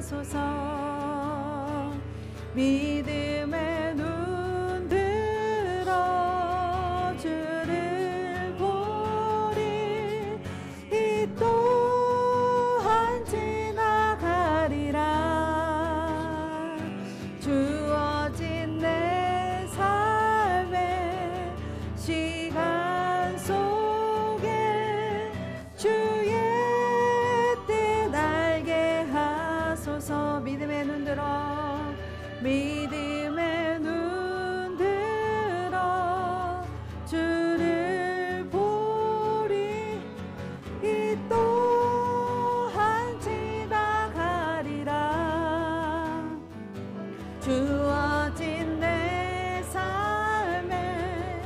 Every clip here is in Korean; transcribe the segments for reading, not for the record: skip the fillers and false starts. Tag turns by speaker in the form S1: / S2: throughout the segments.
S1: 하소서. 믿음의 눈 들어 주를 보리. 이 또한 지나가리라. 주어진 내 삶의 시간 속에 주의 뜻 알게 하소서. 믿음의 눈 들어, 믿음의 눈 들어 주를 보리. 이 또한 지나가리라. 주어진 내 삶의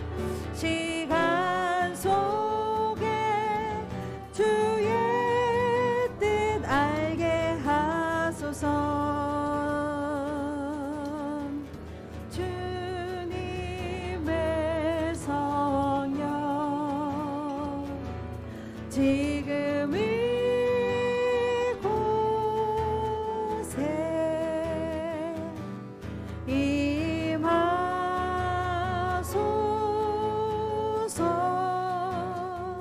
S1: 시간 속에 주의 뜻 알게 하소서. 주님의 성령 지금 이곳에 임하소서.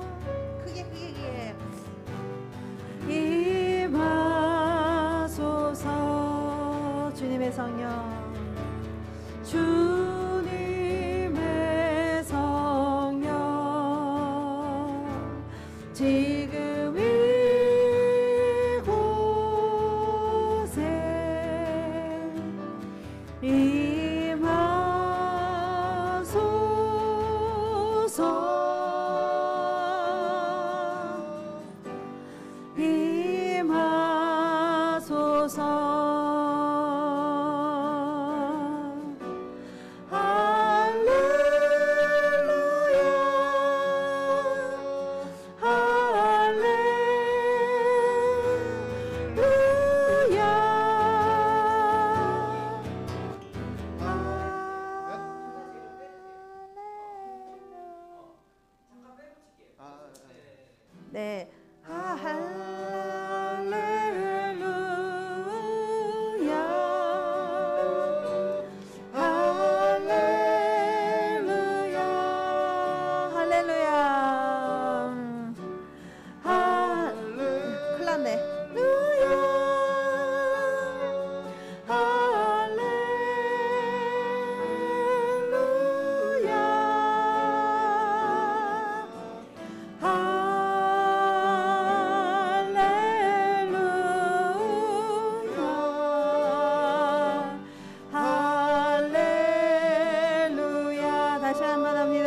S1: 크게 임하소서. 주님의 성령, 주님의 성령 지금 이곳에 임하소서. 임하소서. 네. 할렐루야. 할렐루야. 할렐루야. 큰일 났네.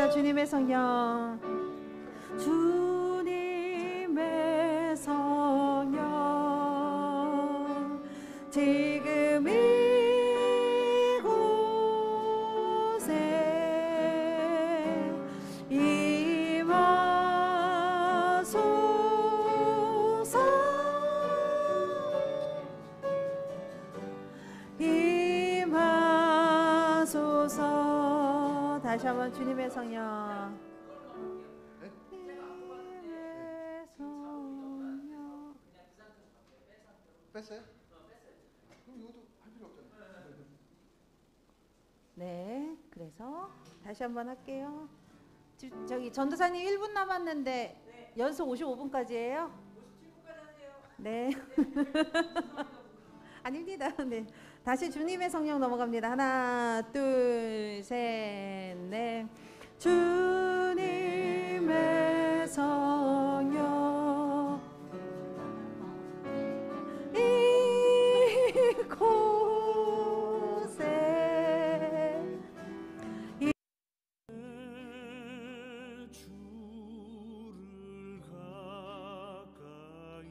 S1: 주님의 성령, 주님의 성령 지금 이곳에 임하소서. 임하소서. 다시 한번 주님의 성령.
S2: 뺐어요? 그럼 이것도 할 필요 없잖아요.
S1: 네, 그래서 다시 한번 할게요. 저기 전도사님 1분 남았는데 네. 연속 55분까지예요? 57분까지 하세요. 네. 아닙니다. 네. 다시 주님의 성령 넘어갑니다. 하나, 둘, 셋, 넷. 주님의 성령 이곳에
S3: 주를 가까이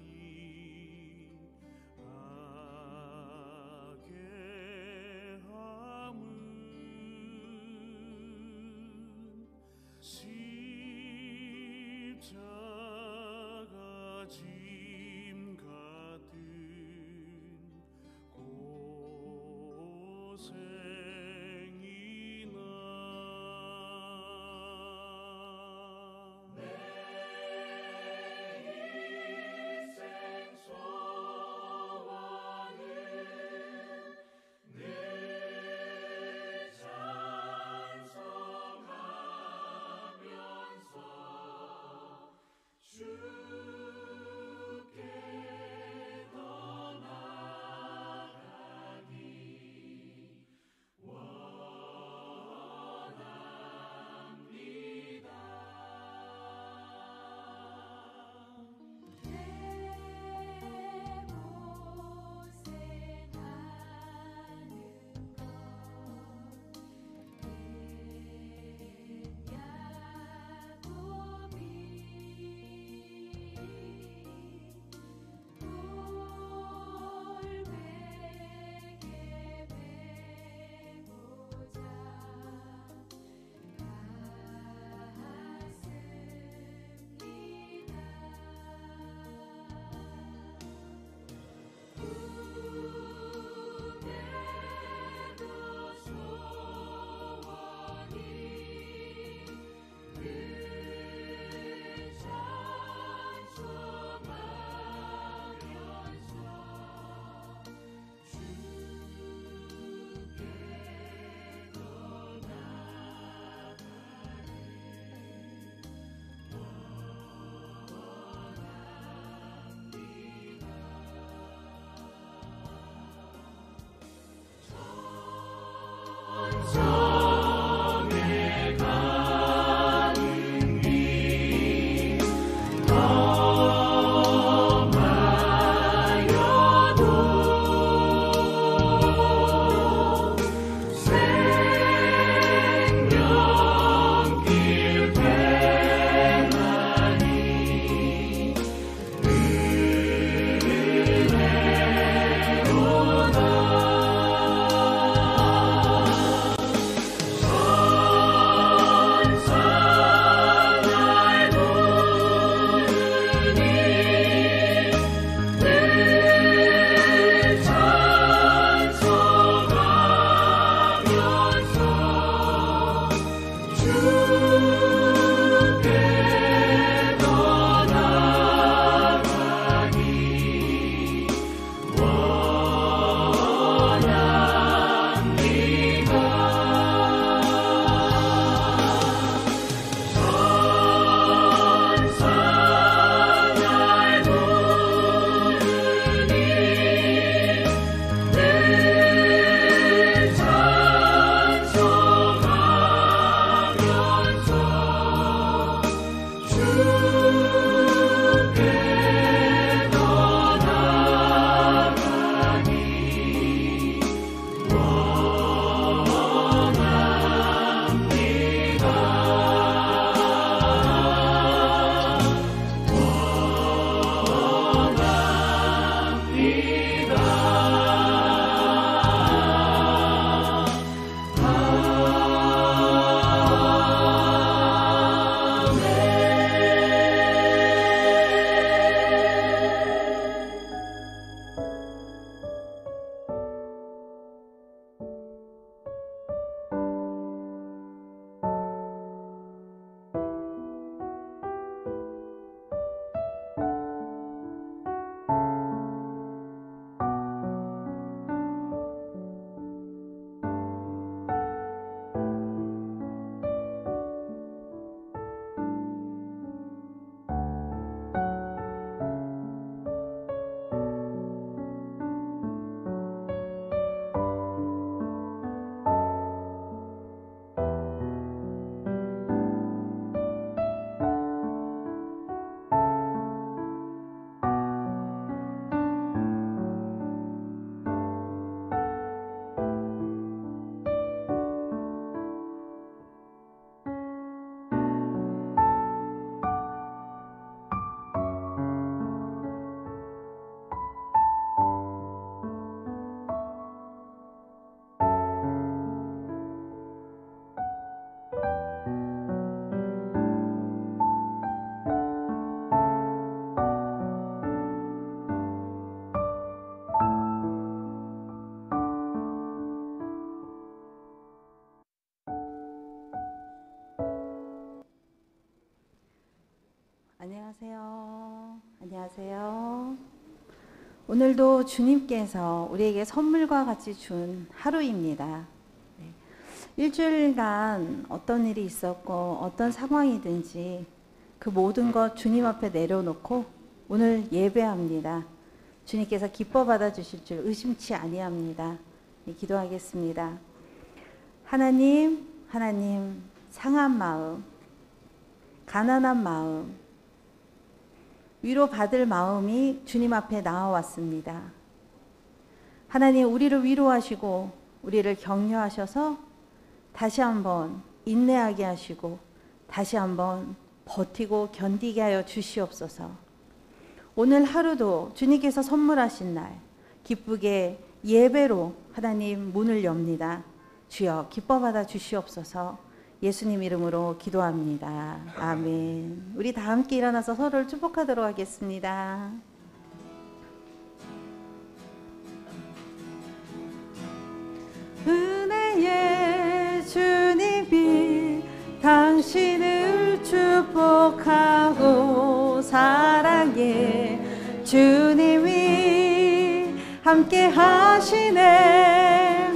S3: 하게 함은 십자가 짐 같은 고생이나 내 인생 소원을
S1: 안녕하세요. 오늘도 주님께서 우리에게 선물과 같이 준 하루입니다. 네. 일주일간 어떤 일이 있었고 어떤 상황이든지 그 모든 것 주님 앞에 내려놓고 오늘 예배합니다. 주님께서 기뻐 받아주실 줄 의심치 아니합니다. 네, 기도하겠습니다. 하나님, 상한 마음, 가난한 마음, 위로받을 마음이 주님 앞에 나와왔습니다. 하나님, 우리를 위로하시고 우리를 격려하셔서 다시 한번 인내하게 하시고 다시 한번 버티고 견디게 하여 주시옵소서. 오늘 하루도 주님께서 선물하신 날 기쁘게 예배로 하나님 문을 엽니다. 주여 기뻐 받아 주시옵소서. 예수님 이름으로 기도합니다. 아멘. 우리 다 함께 일어나서 서로를 축복하도록 하겠습니다. 은혜의 주님이 당신을 축복하고 사랑해 주님이 함께 하시네.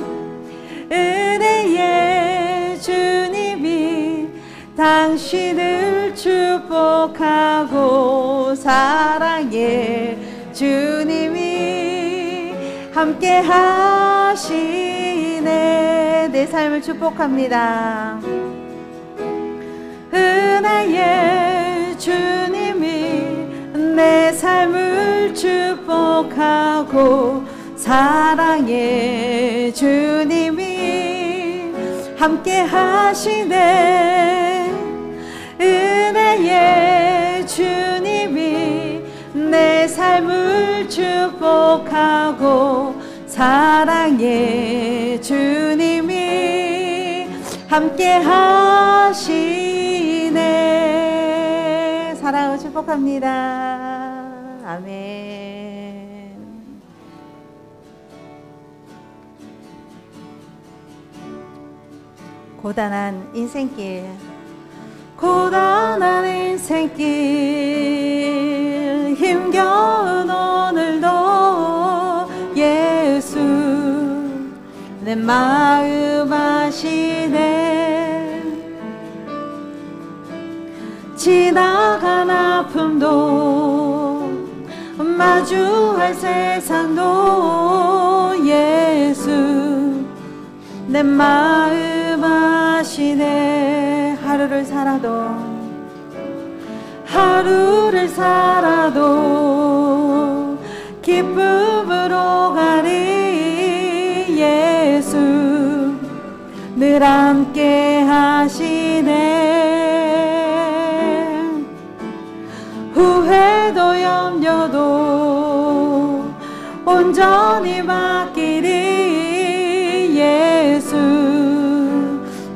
S1: 은혜의 주님이 당신을 축복하고 사랑해 주님이 함께 하시네. 내 삶을 축복합니다. 은혜의 주님이 내 삶을 축복하고 사랑해 주님이 함께 하시네. 은혜의 주님이 내 삶을 축복하고 사랑해 주님이 함께 하시네. 사랑하고 축복합니다. 아멘. 고단한 인생길, 고단한 인생길, 힘겨운 오늘도 예수 내 마음 아시네. 지나간 아픔도 마주할 세상도 예수 내 마음 아시네. 하루를 살아도 기쁨으로 가리 예수 늘 함께 하시네. 후회도 염려도 온전히 맡기리 예수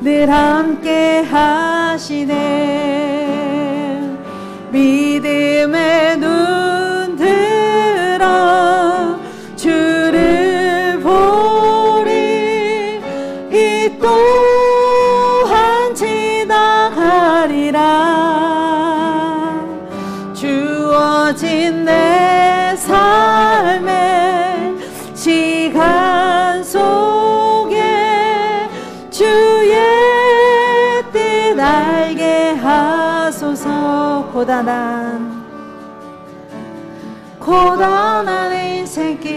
S1: 늘 함께 하시네. 믿음의 눈 들어 주를 보리. 이 또한 지나가리라. 주어진 내 삶의 시간 속에 주의 뜻 알게 하소서. 고단한 인생길,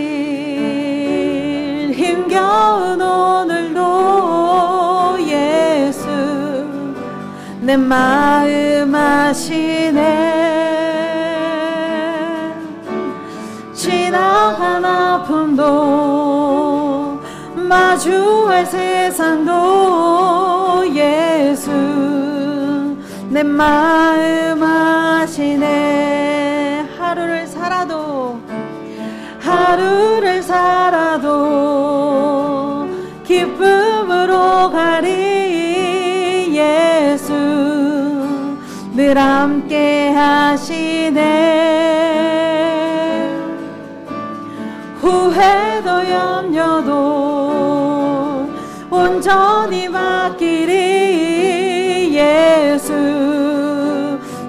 S1: 힘겨운 오늘도 예수 내 마음 아시네. 지나간 아픔도 마주할 세상도 예수 내 마음 아시네. 하루를 살아도 기쁨으로 가리 예수 늘 함께 하시네. 후회도 염려도 온전히 맡기리 예수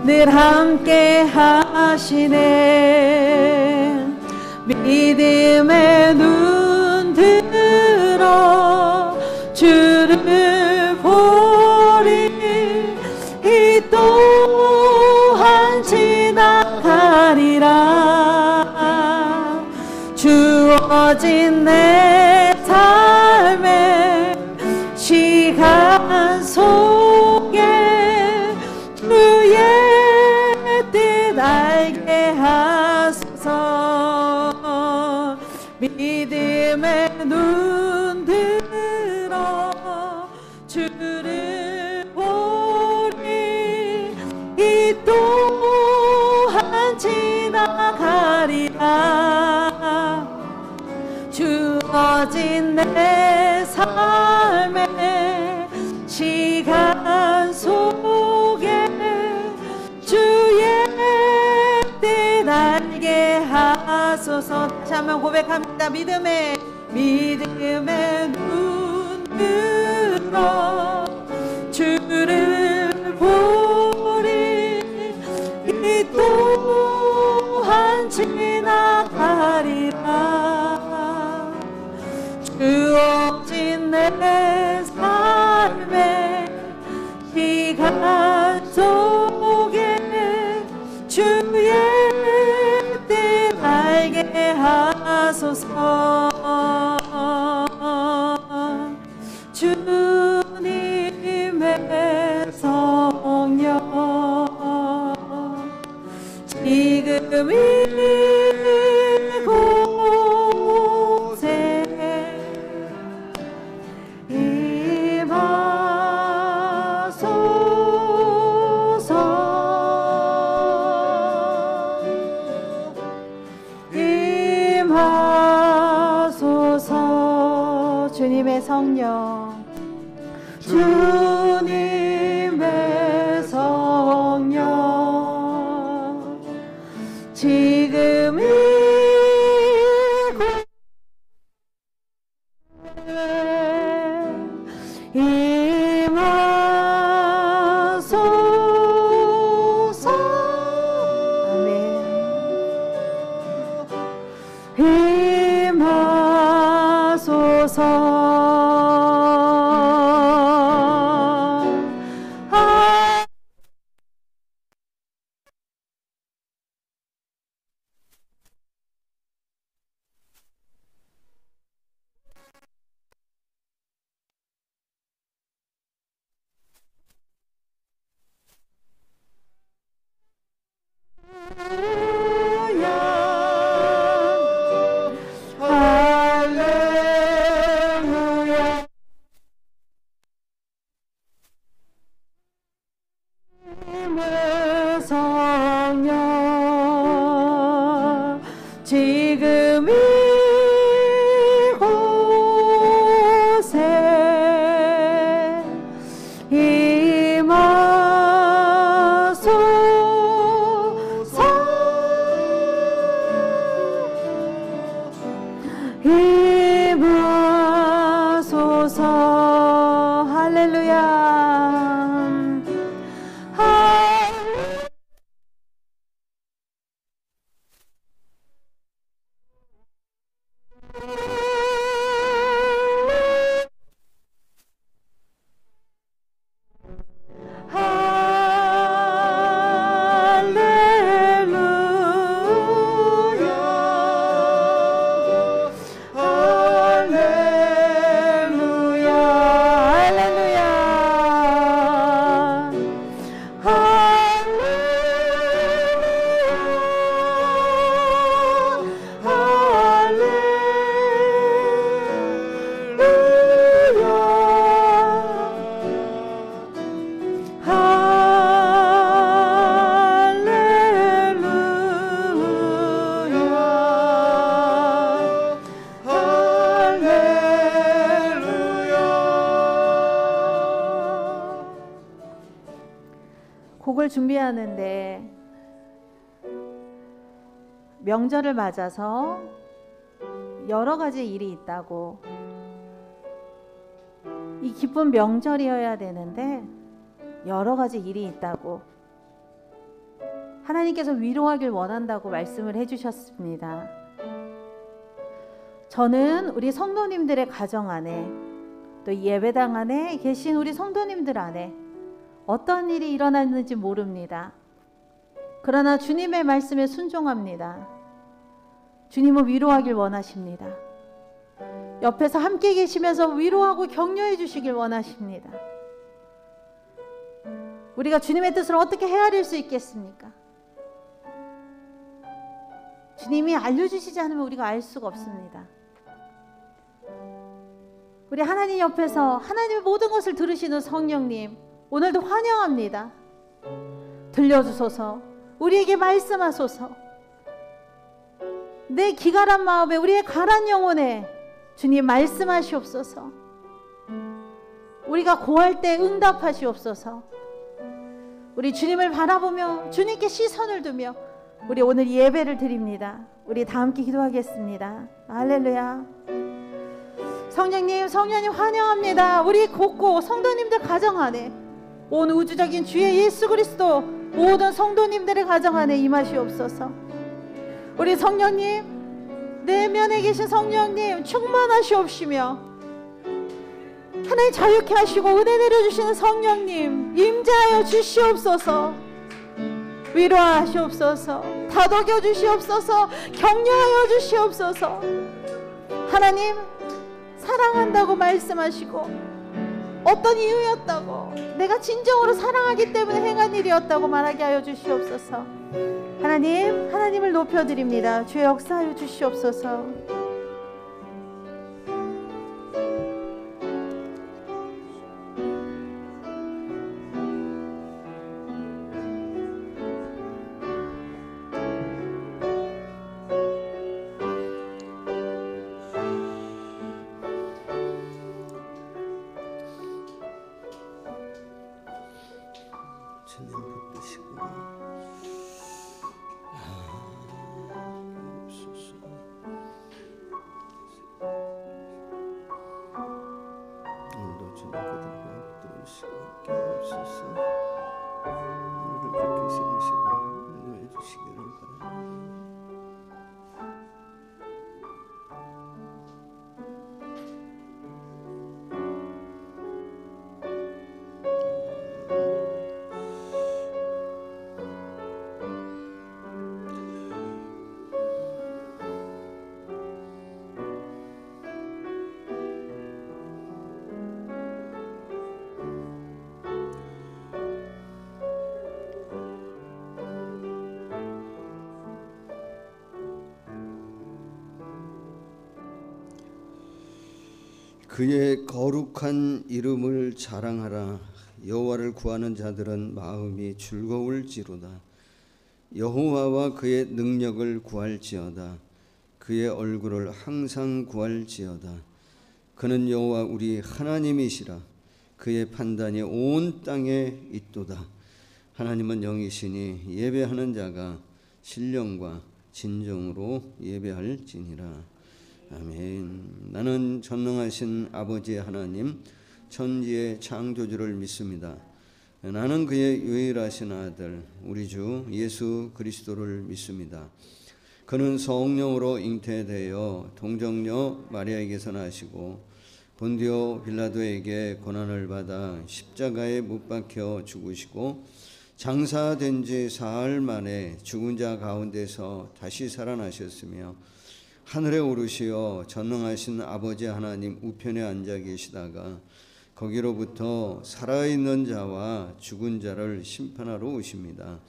S1: 늘 함께 하시네. 하시네. 믿음의 눈 들어 주를 보리. 이 또한 지나가리라. 주어진 내 삶의 시간 속에 주의 뜻 알게 하소서. 믿음의 눈 들어 주를 보리. 이 또한 지나가리라. 주어진 내 삶의 시간 속에 주의 뜻 알게 하소서. 다시 한번 고백합니다. 믿음의 눈 들어 주를 보리. 이 또한 지나가리라. 주어진 내 삶의 시간 속에 주의 뜻 알게 하소서. 주님의 성령 지금 이곳에 임하소서. 주님의 성령, 주님의 성령 지금 임하소서. 아멘. 성령 지금 이곳에 임하소서. 임하소서. 할렐루야. 곡을 준비하는데 명절을 맞아서 여러 가지 일이 있다고, 이 기쁜 명절이어야 되는데 여러 가지 일이 있다고 하나님께서 위로하길 원한다고 말씀을 해주셨습니다. 저는 우리 성도님들의 가정 안에 또 예배당 안에 계신 우리 성도님들 안에 어떤 일이 일어났는지 모릅니다. 그러나 주님의 말씀에 순종합니다. 주님은 위로하길 원하십니다. 옆에서 함께 계시면서 위로하고 격려해 주시길 원하십니다. 우리가 주님의 뜻을 어떻게 헤아릴 수 있겠습니까? 주님이 알려주시지 않으면 우리가 알 수가 없습니다. 우리 하나님 옆에서 하나님의 모든 것을 들으시는 성령님, 오늘도 환영합니다. 들려주소서. 우리에게 말씀하소서. 내 기갈한 마음에, 우리의 가란 영혼에 주님 말씀하시옵소서. 우리가 고할 때 응답하시옵소서. 우리 주님을 바라보며 주님께 시선을 두며 우리 오늘 예배를 드립니다. 우리 다 함께 기도하겠습니다. 할렐루야. 성령님, 성령님 환영합니다. 우리 곳곳 성도님들 가정 안에 온 우주적인 주의 예수 그리스도 모든 성도님들의 가정 안에 임하시옵소서. 우리 성령님, 내면에 계신 성령님 충만하시옵시며 하나님 자유케 하시고 은혜 내려주시는 성령님 임재하여 주시옵소서. 위로하시옵소서. 다독여 주시옵소서. 격려하여 주시옵소서. 하나님 사랑한다고 말씀하시고 어떤 이유였다고, 내가 진정으로 사랑하기 때문에 행한 일이었다고 말하게 하여 주시옵소서. 하나님, 하나님을 높여드립니다. 주의 역사하여 주시옵소서.
S2: 주님 붙드시고 없소서. 오늘도 주님 그들과 붙들으시고 함께 없소서. 우리를 그렇게 세우시고 인도해 주시기를 바랍니다. 그의 거룩한 이름을 자랑하라. 여호와를 구하는 자들은 마음이 즐거울지로다. 여호와와 그의 능력을 구할지어다. 그의 얼굴을 항상 구할지어다. 그는 여호와 우리 하나님이시라. 그의 판단이 온 땅에 있도다. 하나님은 영이시니 예배하는 자가 신령과 진정으로 예배할지니라. 아멘. 나는 전능하신 아버지 하나님, 천지의 창조주를 믿습니다. 나는 그의 유일하신 아들 우리 주 예수 그리스도를 믿습니다. 그는 성령으로 잉태되어 동정녀 마리아에게서 나시고 본디오 빌라도에게 고난을 받아 십자가에 못 박혀 죽으시고 장사된 지 사흘 만에 죽은 자 가운데서 다시 살아나셨으며 하늘에 오르시어 전능하신 아버지 하나님 우편에 앉아 계시다가 거기로부터 살아있는 자와 죽은 자를 심판하러 오십니다.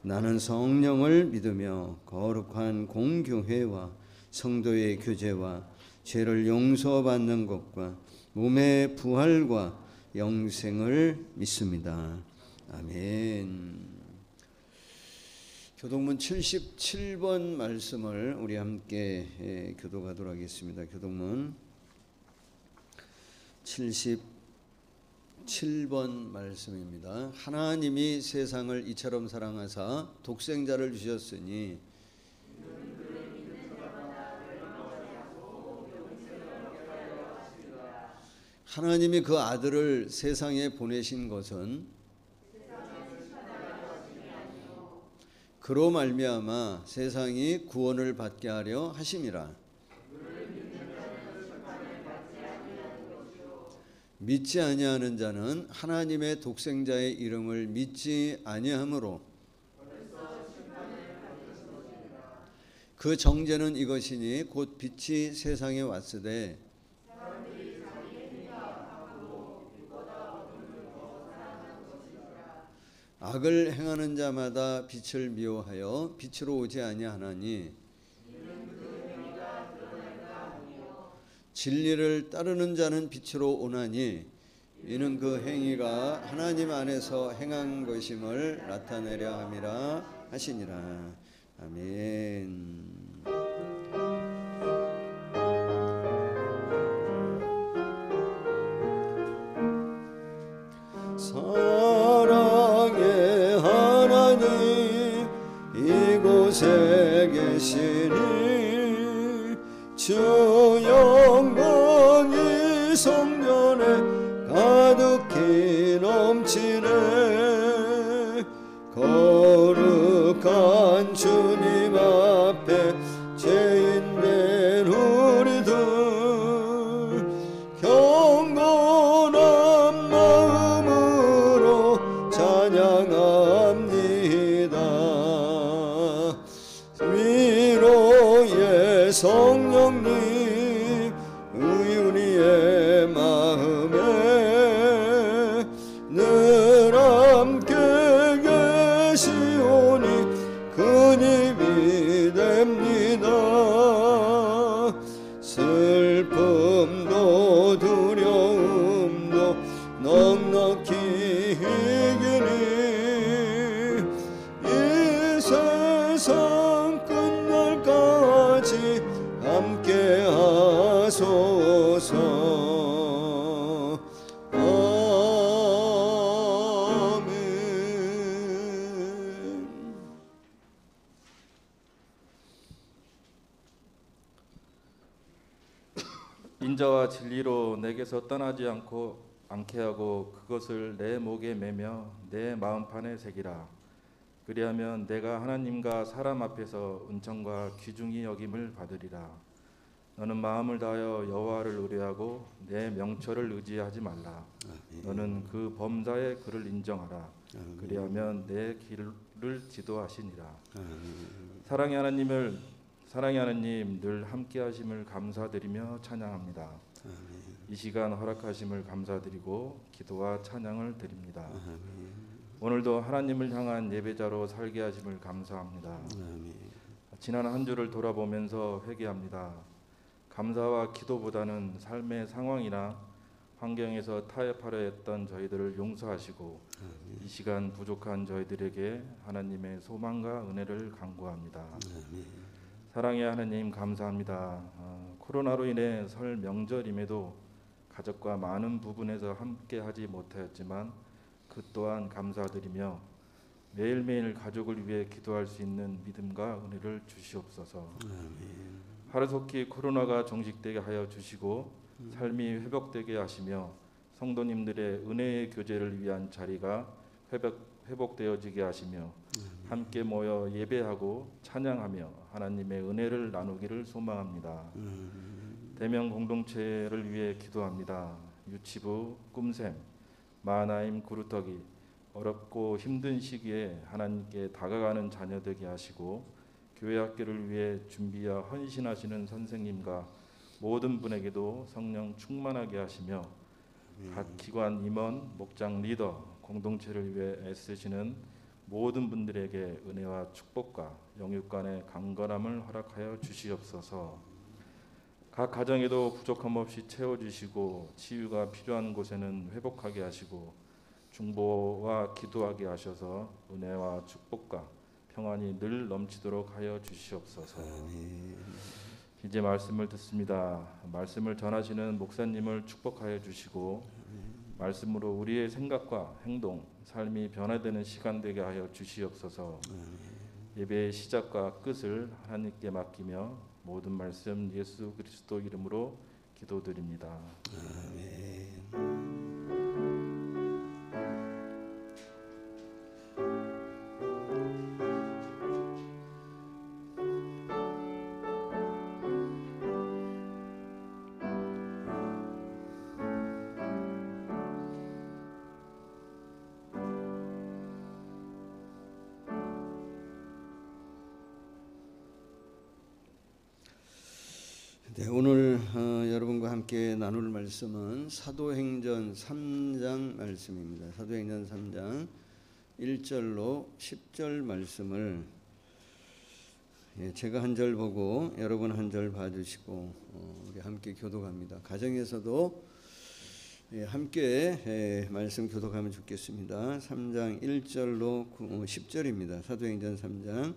S2: 나는 성령을 믿으며 거룩한 공교회와 성도의 교제와 죄를 용서받는 것과 몸의 부활과 영생을 믿습니다. 아멘. 교동문 77번 말씀을 우리 함께 교독하도록 하겠습니다. 교동문 77번 말씀입니다. 하나님이 세상을 이처럼 사랑하사 독생자를 주셨으니 하나님이 그 아들을 세상에 보내신 것은
S4: 그로 말미암아 세상이 구원을 받게 하려 하심이라. 믿지 아니하는 자는 하나님의 독생자의 이름을 믿지 아니하므로 그 정죄는 이것이니 곧 빛이 세상에 왔으되 악을 행하는 자마다 빛을 미워하여 빛으로 오지 아니하나니 진리를 따르는 자는 빛으로 오나니 이는 그 행위가 하나님 안에서 행한 것임을 나타내려 함이라 하시니라. 아멘. 사랑의 하나님 이곳에 계시니 주 영광이 성전에 가득히 넘치네. 거룩한 주님 앞에 죄인된 우리들 경건한 마음으로 찬양합니다. 위로의 성령님 우리의 마음에 늘 함께 계시오니 큰 힘이 됩니다. 슬픔도 두려움도 넉넉히 이기니 이 세상 끝날까지 함께 하소서. 아멘.
S2: 인자와 진리로 내게서 떠나지 않게 하고 그것을 내 목에 매며 내 마음판에 새기라. 그리하면 내가 하나님과 사람 앞에서 은총과 귀중히 여김을 받으리라. 너는 마음을 다하여 여호와를 의뢰하고 내 명철을 의지하지 말라. 너는 그 범사의 그를 인정하라. 그리하면 내 길을 지도하시니라. 사랑의 하나님 늘 함께하심을 감사드리며 찬양합니다. 이 시간 허락하심을 감사드리고 기도와 찬양을 드립니다. 오늘도 하나님을 향한 예배자로 살게 하심을 감사합니다. 지난 한 주를 돌아보면서 회개합니다. 감사와 기도보다는 삶의 상황이나 환경에서 타협하려 했던 저희들을 용서하시고 이 시간 부족한 저희들에게 하나님의 소망과 은혜를 간구합니다. 사랑의 하나님 감사합니다. 코로나로 인해 설 명절임에도 가족과 많은 부분에서 함께 하지 못하였지만 그 또한 감사드리며 매일매일 가족을 위해 기도할 수 있는 믿음과 은혜를 주시옵소서. 하루속히 코로나가 종식되게 하여 주시고 삶이 회복되게 하시며 성도님들의 은혜의 교제를 위한 자리가 회복되어지게 하시며 함께 모여 예배하고 찬양하며 하나님의 은혜를 나누기를 소망합니다. 대명 공동체를 위해 기도합니다. 유치부, 꿈샘, 마하나임, 구루터기 어렵고 힘든 시기에 하나님께 다가가는 자녀 되게 하시고 교회 학교를 위해 준비와 헌신하시는 선생님과 모든 분에게도 성령 충만하게 하시며 각 기관 임원, 목장 리더, 공동체를 위해 애쓰시는 모든 분들에게 은혜와 축복과 영육간의 강건함을 허락하여 주시옵소서. 각 가정에도 부족함 없이 채워주시고 치유가 필요한 곳에는 회복하게 하시고 중보와 기도하게 하셔서 은혜와 축복과 평안이 늘 넘치도록 하여 주시옵소서. 이제 말씀을 듣습니다. 말씀을 전하시는 목사님을 축복하여 주시고 말씀으로 우리의 생각과 행동, 삶이 변화되는 시간 되게 하여 주시옵소서. 예배의 시작과 끝을 하나님께 맡기며 모든 말씀 예수 그리스도 이름으로 기도드립니다. 아멘.
S4: 네, 오늘 여러분과 함께 나눌 말씀은 사도행전 3장 말씀입니다. 사도행전 3장 1절로 10절 말씀을 제가 한 절 보고 여러분 한 절 봐주시고 우리 함께 교독합니다. 가정에서도 함께 말씀 교독하면 좋겠습니다. 3장 1절로 10절입니다. 사도행전 3장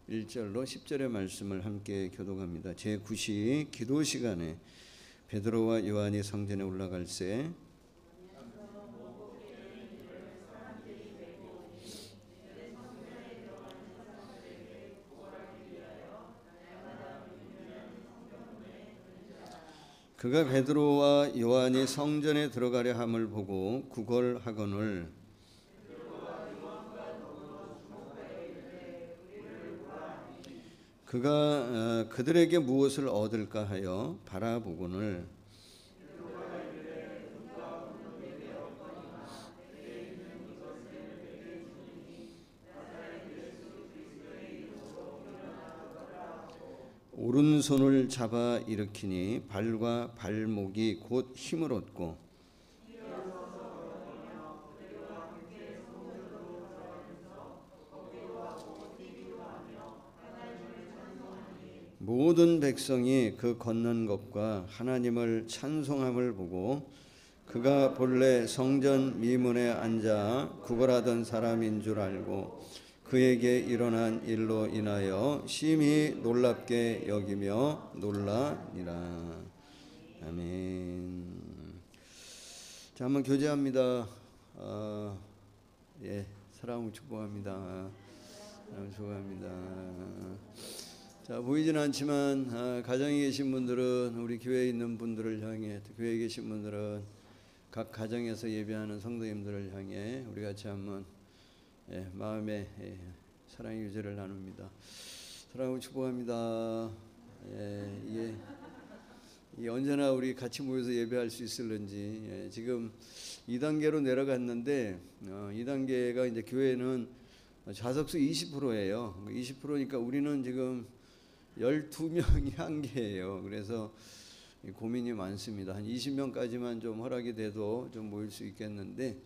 S4: 1절로 10절의 말씀을 함께 교독합니다. 제9시 기도 시간에 베드로와 요한이 성전에 올라갈새 그가 베드로와 요한이 성전에 들어가려 함을 보고 구걸하거늘 그가 그들에게 무엇을 얻을까 하여 바라보거늘 오른손을 잡아 일으키니 발과 발목이 곧 힘을 얻고 모든 백성이 그 걷는 것과 하나님을 찬송함을 보고 그가 본래 성전 미문에 앉아 구걸하던 사람인 줄 알고 그에게 일어난 일로 인하여 심히 놀랍게 여기며 놀라니라. 아멘. 자, 한번 교제합니다. 사랑을 축복합니다. 사랑을 축복합니다. 자, 보이진 않지만 가정에 계신 분들은 우리 교회에 있는 분들을 향해, 교회에 계신 분들은 각 가정에서 예배하는 성도님들을 향해 우리 같이 한번 마음의 사랑의 유제를 나눕니다. 사랑을 축복합니다. 이게 언제나 우리 같이 모여서 예배할 수 있을런지 지금 2단계로 내려갔는데 2단계가 이제 교회는 좌석수 20%예요. 20%니까 우리는 지금 12명이 한계예요. 그래서 고민이 많습니다. 한 20명까지만 좀 허락이 돼도 좀 모일 수 있겠는데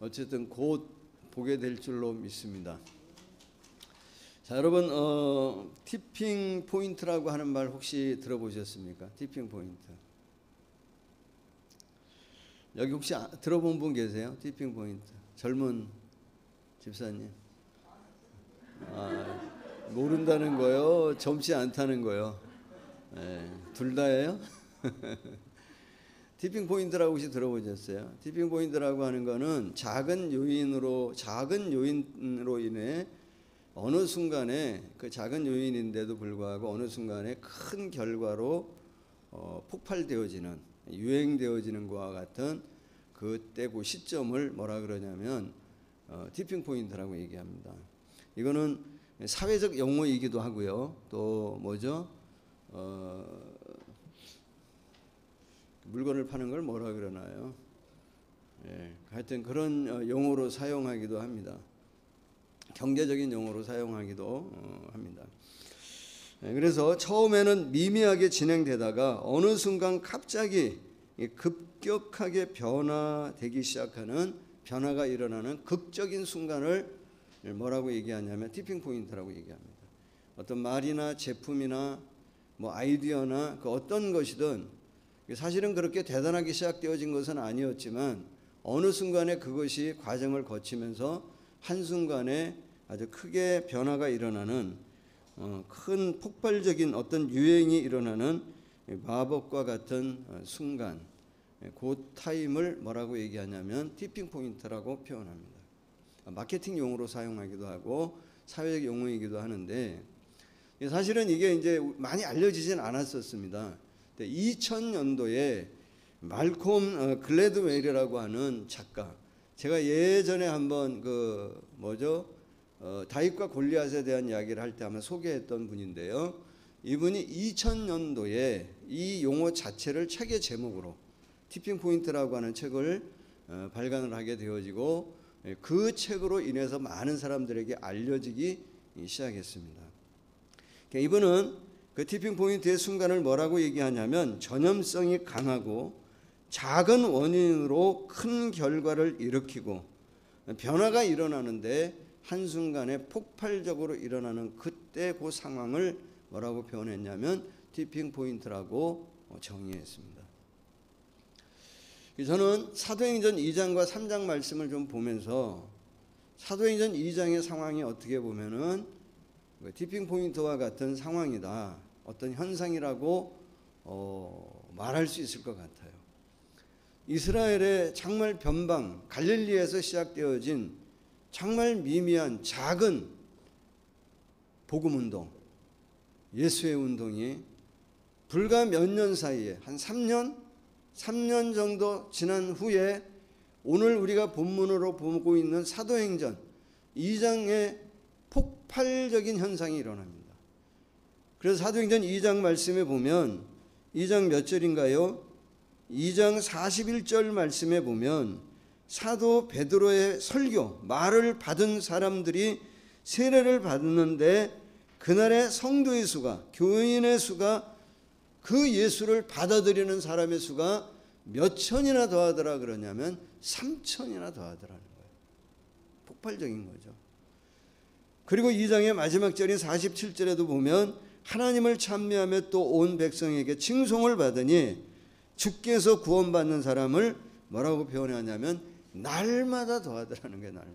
S4: 어쨌든 곧 보게 될 줄로 믿습니다. 자, 여러분 티핑 포인트라고 하는 말 혹시 들어보셨습니까? 티핑 포인트. 여기 혹시 들어본 분 계세요? 티핑 포인트. 젊은 집사님. 모른다는 거요? 젊지 않다는 거요? 둘 다예요? 티핑 포인트라고 혹시 들어보셨어요? 티핑 포인트라고 하는 거는 작은 요인으로 인해 어느 순간에 그 작은 요인인데도 불구하고 어느 순간에 큰 결과로 폭발되어지는 유행되어지는 것과 같은 그때 그 시점을 뭐라 그러냐면 티핑 포인트라고 얘기합니다. 이거는 사회적 용어이기도 하고요. 또 뭐죠? 물건을 파는 걸 뭐라 그러나요? 하여튼 그런 용어로 사용하기도 합니다. 경제적인 용어로 사용하기도 합니다. 그래서 처음에는 미미하게 진행되다가 어느 순간 갑자기 급격하게 변화되기 시작하는 변화가 일어나는 극적인 순간을 뭐라고 얘기하냐면 티핑 포인트라고 얘기합니다. 어떤 말이나 제품이나 뭐 아이디어나 그 어떤 것이든 사실은 그렇게 대단하게 시작되어진 것은 아니었지만 어느 순간에 그것이 과정을 거치면서 한순간에 아주 크게 변화가 일어나는 큰 폭발적인 어떤 유행이 일어나는 마법과 같은 순간, 그 타임을 뭐라고 얘기하냐면 티핑 포인트라고 표현합니다. 마케팅 용어로 사용하기도 하고 사회적 용어이기도 하는데 사실은 이게 이제 많이 알려지진 않았었습니다. 2000년도에 말콤 글래드웰이라고 하는 작가, 제가 예전에 한번 다윗과 골리앗에 대한 이야기를 할 때 아마 소개했던 분인데요. 이분이 2000년도에 이 용어 자체를 책의 제목으로 티핑 포인트라고 하는 책을 발간을 하게 되어지고 그 책으로 인해서 많은 사람들에게 알려지기 시작했습니다. 이분은 그 티핑 포인트의 순간을 뭐라고 얘기하냐면 전염성이 강하고 작은 원인으로 큰 결과를 일으키고 변화가 일어나는데 한순간에 폭발적으로 일어나는 그때 그 상황을 뭐라고 표현했냐면 티핑 포인트라고 정의했습니다. 저는 사도행전 2장과 3장 말씀을 좀 보면서 사도행전 2장의 상황이 어떻게 보면은 티핑 포인트와 같은 상황이다, 어떤 현상이라고 말할 수 있을 것 같아요. 이스라엘의 정말 변방, 갈릴리에서 시작되어진 정말 미미한 작은 복음운동, 예수의 운동이 불과 몇 년 사이에 한 3년 정도 지난 후에 오늘 우리가 본문으로 보고 있는 사도행전 2장의 폭발적인 현상이 일어납니다. 그래서 사도행전 2장 말씀에 보면 2장 몇 절인가요? 2장 41절 말씀에 보면 사도 베드로의 설교, 말을 받은 사람들이 세례를 받았는데 그날의 성도의 수가, 교인의 수가, 그 예수를 받아들이는 사람의 수가 몇 천이나 더하더라 그러냐면 3천이나 더하더라는 거예요. 폭발적인 거죠. 그리고 2장의 마지막 절인 47절에도 보면 하나님을 찬미하며 또 온 백성에게 칭송을 받으니 주께서 구원받는 사람을 뭐라고 표현하냐면 날마다 더하더라는 게 날마다.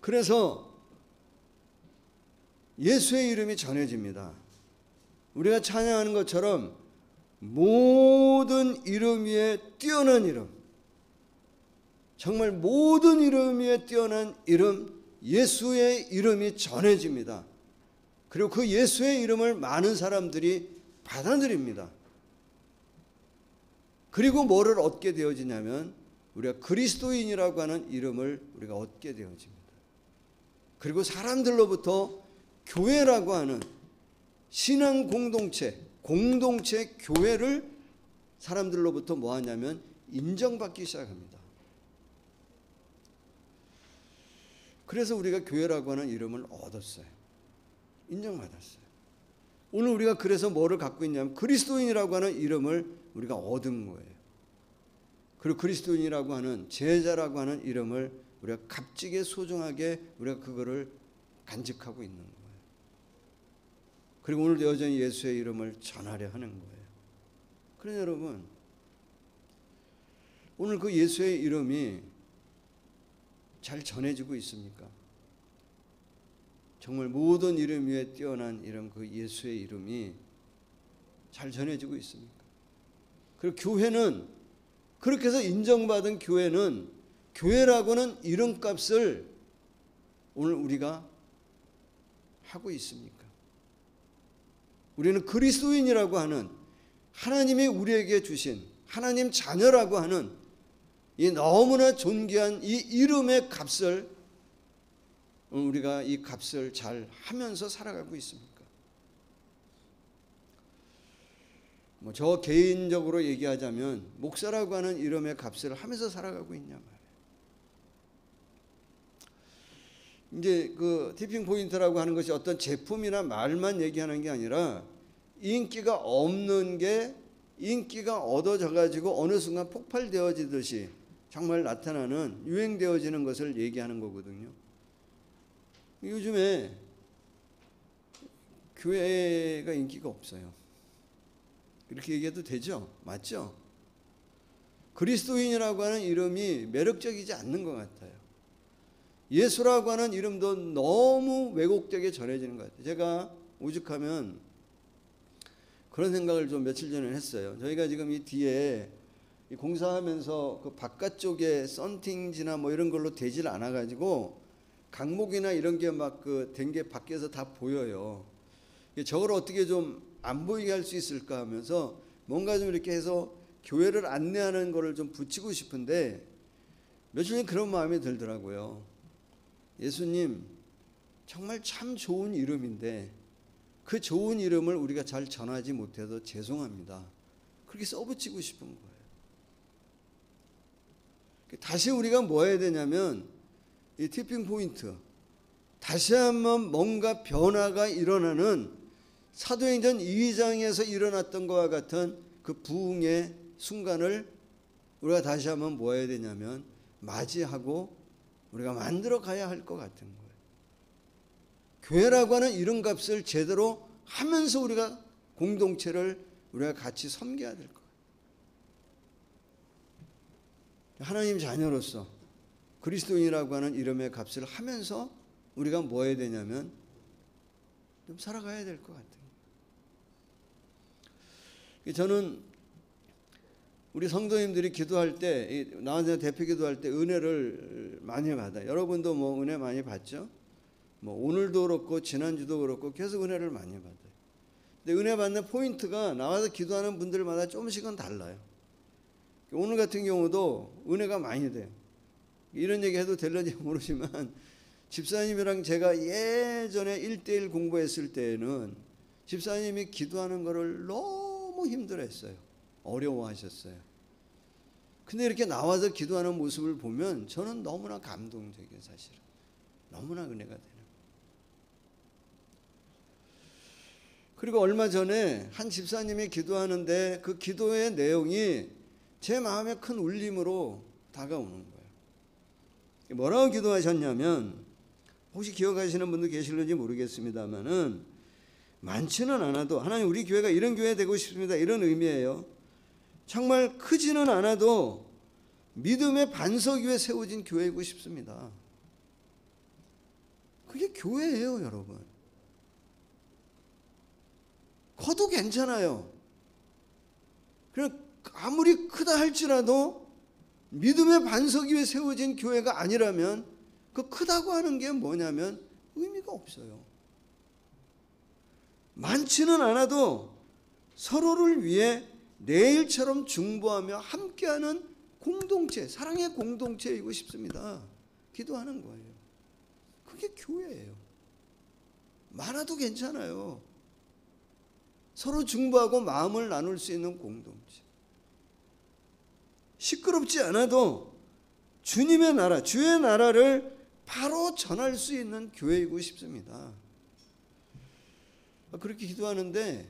S4: 그래서 예수의 이름이 전해집니다. 우리가 찬양하는 것처럼 모든 이름 위에 뛰어난 이름, 정말 모든 이름 위에 뛰어난 이름, 예수의 이름이 전해집니다. 그리고 그 예수의 이름을 많은 사람들이 받아들입니다. 그리고 뭐를 얻게 되어지냐면 우리가 그리스도인이라고 하는 이름을 우리가 얻게 되어집니다. 그리고 사람들로부터 교회라고 하는 신앙 공동체 교회를 사람들로부터 뭐 하냐면 인정받기 시작합니다. 그래서 우리가 교회라고 하는 이름을 얻었어요. 인정받았어요. 오늘 우리가 그래서 뭐를 갖고 있냐면 그리스도인이라고 하는 이름을 우리가 얻은 거예요. 그리고 그리스도인이라고 하는, 제자라고 하는 이름을 우리가 값지게 소중하게 우리가 그거를 간직하고 있는 거예요. 그리고 오늘도 여전히 예수의 이름을 전하려 하는 거예요. 그래서 여러분, 오늘 그 예수의 이름이 잘 전해지고 있습니까? 정말 모든 이름 위에 뛰어난 이름, 그 예수의 이름이 잘 전해지고 있습니까? 그리고 교회는, 그렇게 해서 인정받은 교회는, 교회라고는 이름값을 오늘 우리가 하고 있습니까? 우리는 그리스도인이라고 하는, 하나님이 우리에게 주신 하나님 자녀라고 하는 이 너무나 존귀한 이 이름의 값을, 우리가 이 값을 잘 하면서 살아가고 있습니까? 뭐 저 개인적으로 얘기하자면 목사라고 하는 이름의 값을 하면서 살아가고 있냐 말이에요. 이제 그 티핑 포인트라고 하는 것이 어떤 제품이나 말만 얘기하는 게 아니라 인기가 없는 게 인기가 얻어져 가지고 어느 순간 폭발되어지듯이 정말 나타나는, 유행되어지는 것을 얘기하는 거거든요. 요즘에 교회가 인기가 없어요. 이렇게 얘기해도 되죠? 맞죠? 그리스도인이라고 하는 이름이 매력적이지 않는 것 같아요. 예수라고 하는 이름도 너무 왜곡되게 전해지는 것 같아요. 제가 오죽하면 그런 생각을 좀 며칠 전에 했어요. 저희가 지금 이 뒤에 이 공사하면서 그 바깥쪽에 썬팅지나 뭐 이런 걸로 되질 않아 가지고 강목이나 이런 게 막 그 된 게 밖에서 다 보여요. 저걸 어떻게 좀 안 보이게 할 수 있을까 하면서 뭔가 좀 이렇게 해서 교회를 안내하는 거를 좀 붙이고 싶은데 며칠 전에 그런 마음이 들더라고요. 예수님 정말 참 좋은 이름인데 그 좋은 이름을 우리가 잘 전하지 못해서 죄송합니다. 그렇게 써붙이고 싶은 거예요. 다시 우리가 뭐 해야 되냐면 이 티핑 포인트, 다시 한번 뭔가 변화가 일어나는 사도행전 2장에서 일어났던 것과 같은 그 부흥의 순간을 우리가 다시 한번 뭐 해야 되냐면 맞이하고 우리가 만들어 가야 할 것 같은 거예요. 교회라고 하는 이름값을 제대로 하면서 우리가 공동체를 우리가 같이 섬겨야 될 거예요. 하나님 자녀로서 그리스도인이라고 하는 이름의 값을 하면서 우리가 뭐 해야 되냐면 좀 살아가야 될 것 같아요. 저는 우리 성도님들이 기도할 때, 나와서 대표 기도할 때 은혜를 많이 받아요. 여러분도 뭐 은혜 많이 받죠? 뭐 오늘도 그렇고 지난주도 그렇고 계속 은혜를 많이 받아요. 근데 은혜 받는 포인트가 나와서 기도하는 분들마다 조금씩은 달라요. 오늘 같은 경우도 은혜가 많이 돼요. 이런 얘기 해도 될런지 모르지만 집사님이랑 제가 예전에 1:1 공부했을 때에는 집사님이 기도하는 거를 너무 힘들어했어요. 어려워하셨어요. 근데 이렇게 나와서 기도하는 모습을 보면 저는 너무나 감동적이에요. 사실은 너무나 은혜가 되는. 그리고 얼마 전에 한 집사님이 기도하는데 그 기도의 내용이 제 마음에 큰 울림으로 다가오는 거예요. 뭐라고 기도하셨냐면, 혹시 기억하시는 분도 계실는지 모르겠습니다만은, 많지는 않아도 하나님 우리 교회가 이런 교회 되고 싶습니다, 이런 의미예요. 정말 크지는 않아도 믿음의 반석 위에 세워진 교회이고 싶습니다. 그게 교회예요, 여러분. 커도 괜찮아요. 그냥 아무리 크다 할지라도 믿음의 반석 위에 세워진 교회가 아니라면 그 크다고 하는 게 뭐냐면 의미가 없어요. 많지는 않아도 서로를 위해 내일처럼 중보하며 함께하는 공동체, 사랑의 공동체이고 싶습니다. 기도하는 거예요. 그게 교회예요. 많아도 괜찮아요. 서로 중보하고 마음을 나눌 수 있는 공동체. 시끄럽지 않아도 주님의 나라, 주의 나라를 바로 전할 수 있는 교회이고 싶습니다. 그렇게 기도하는데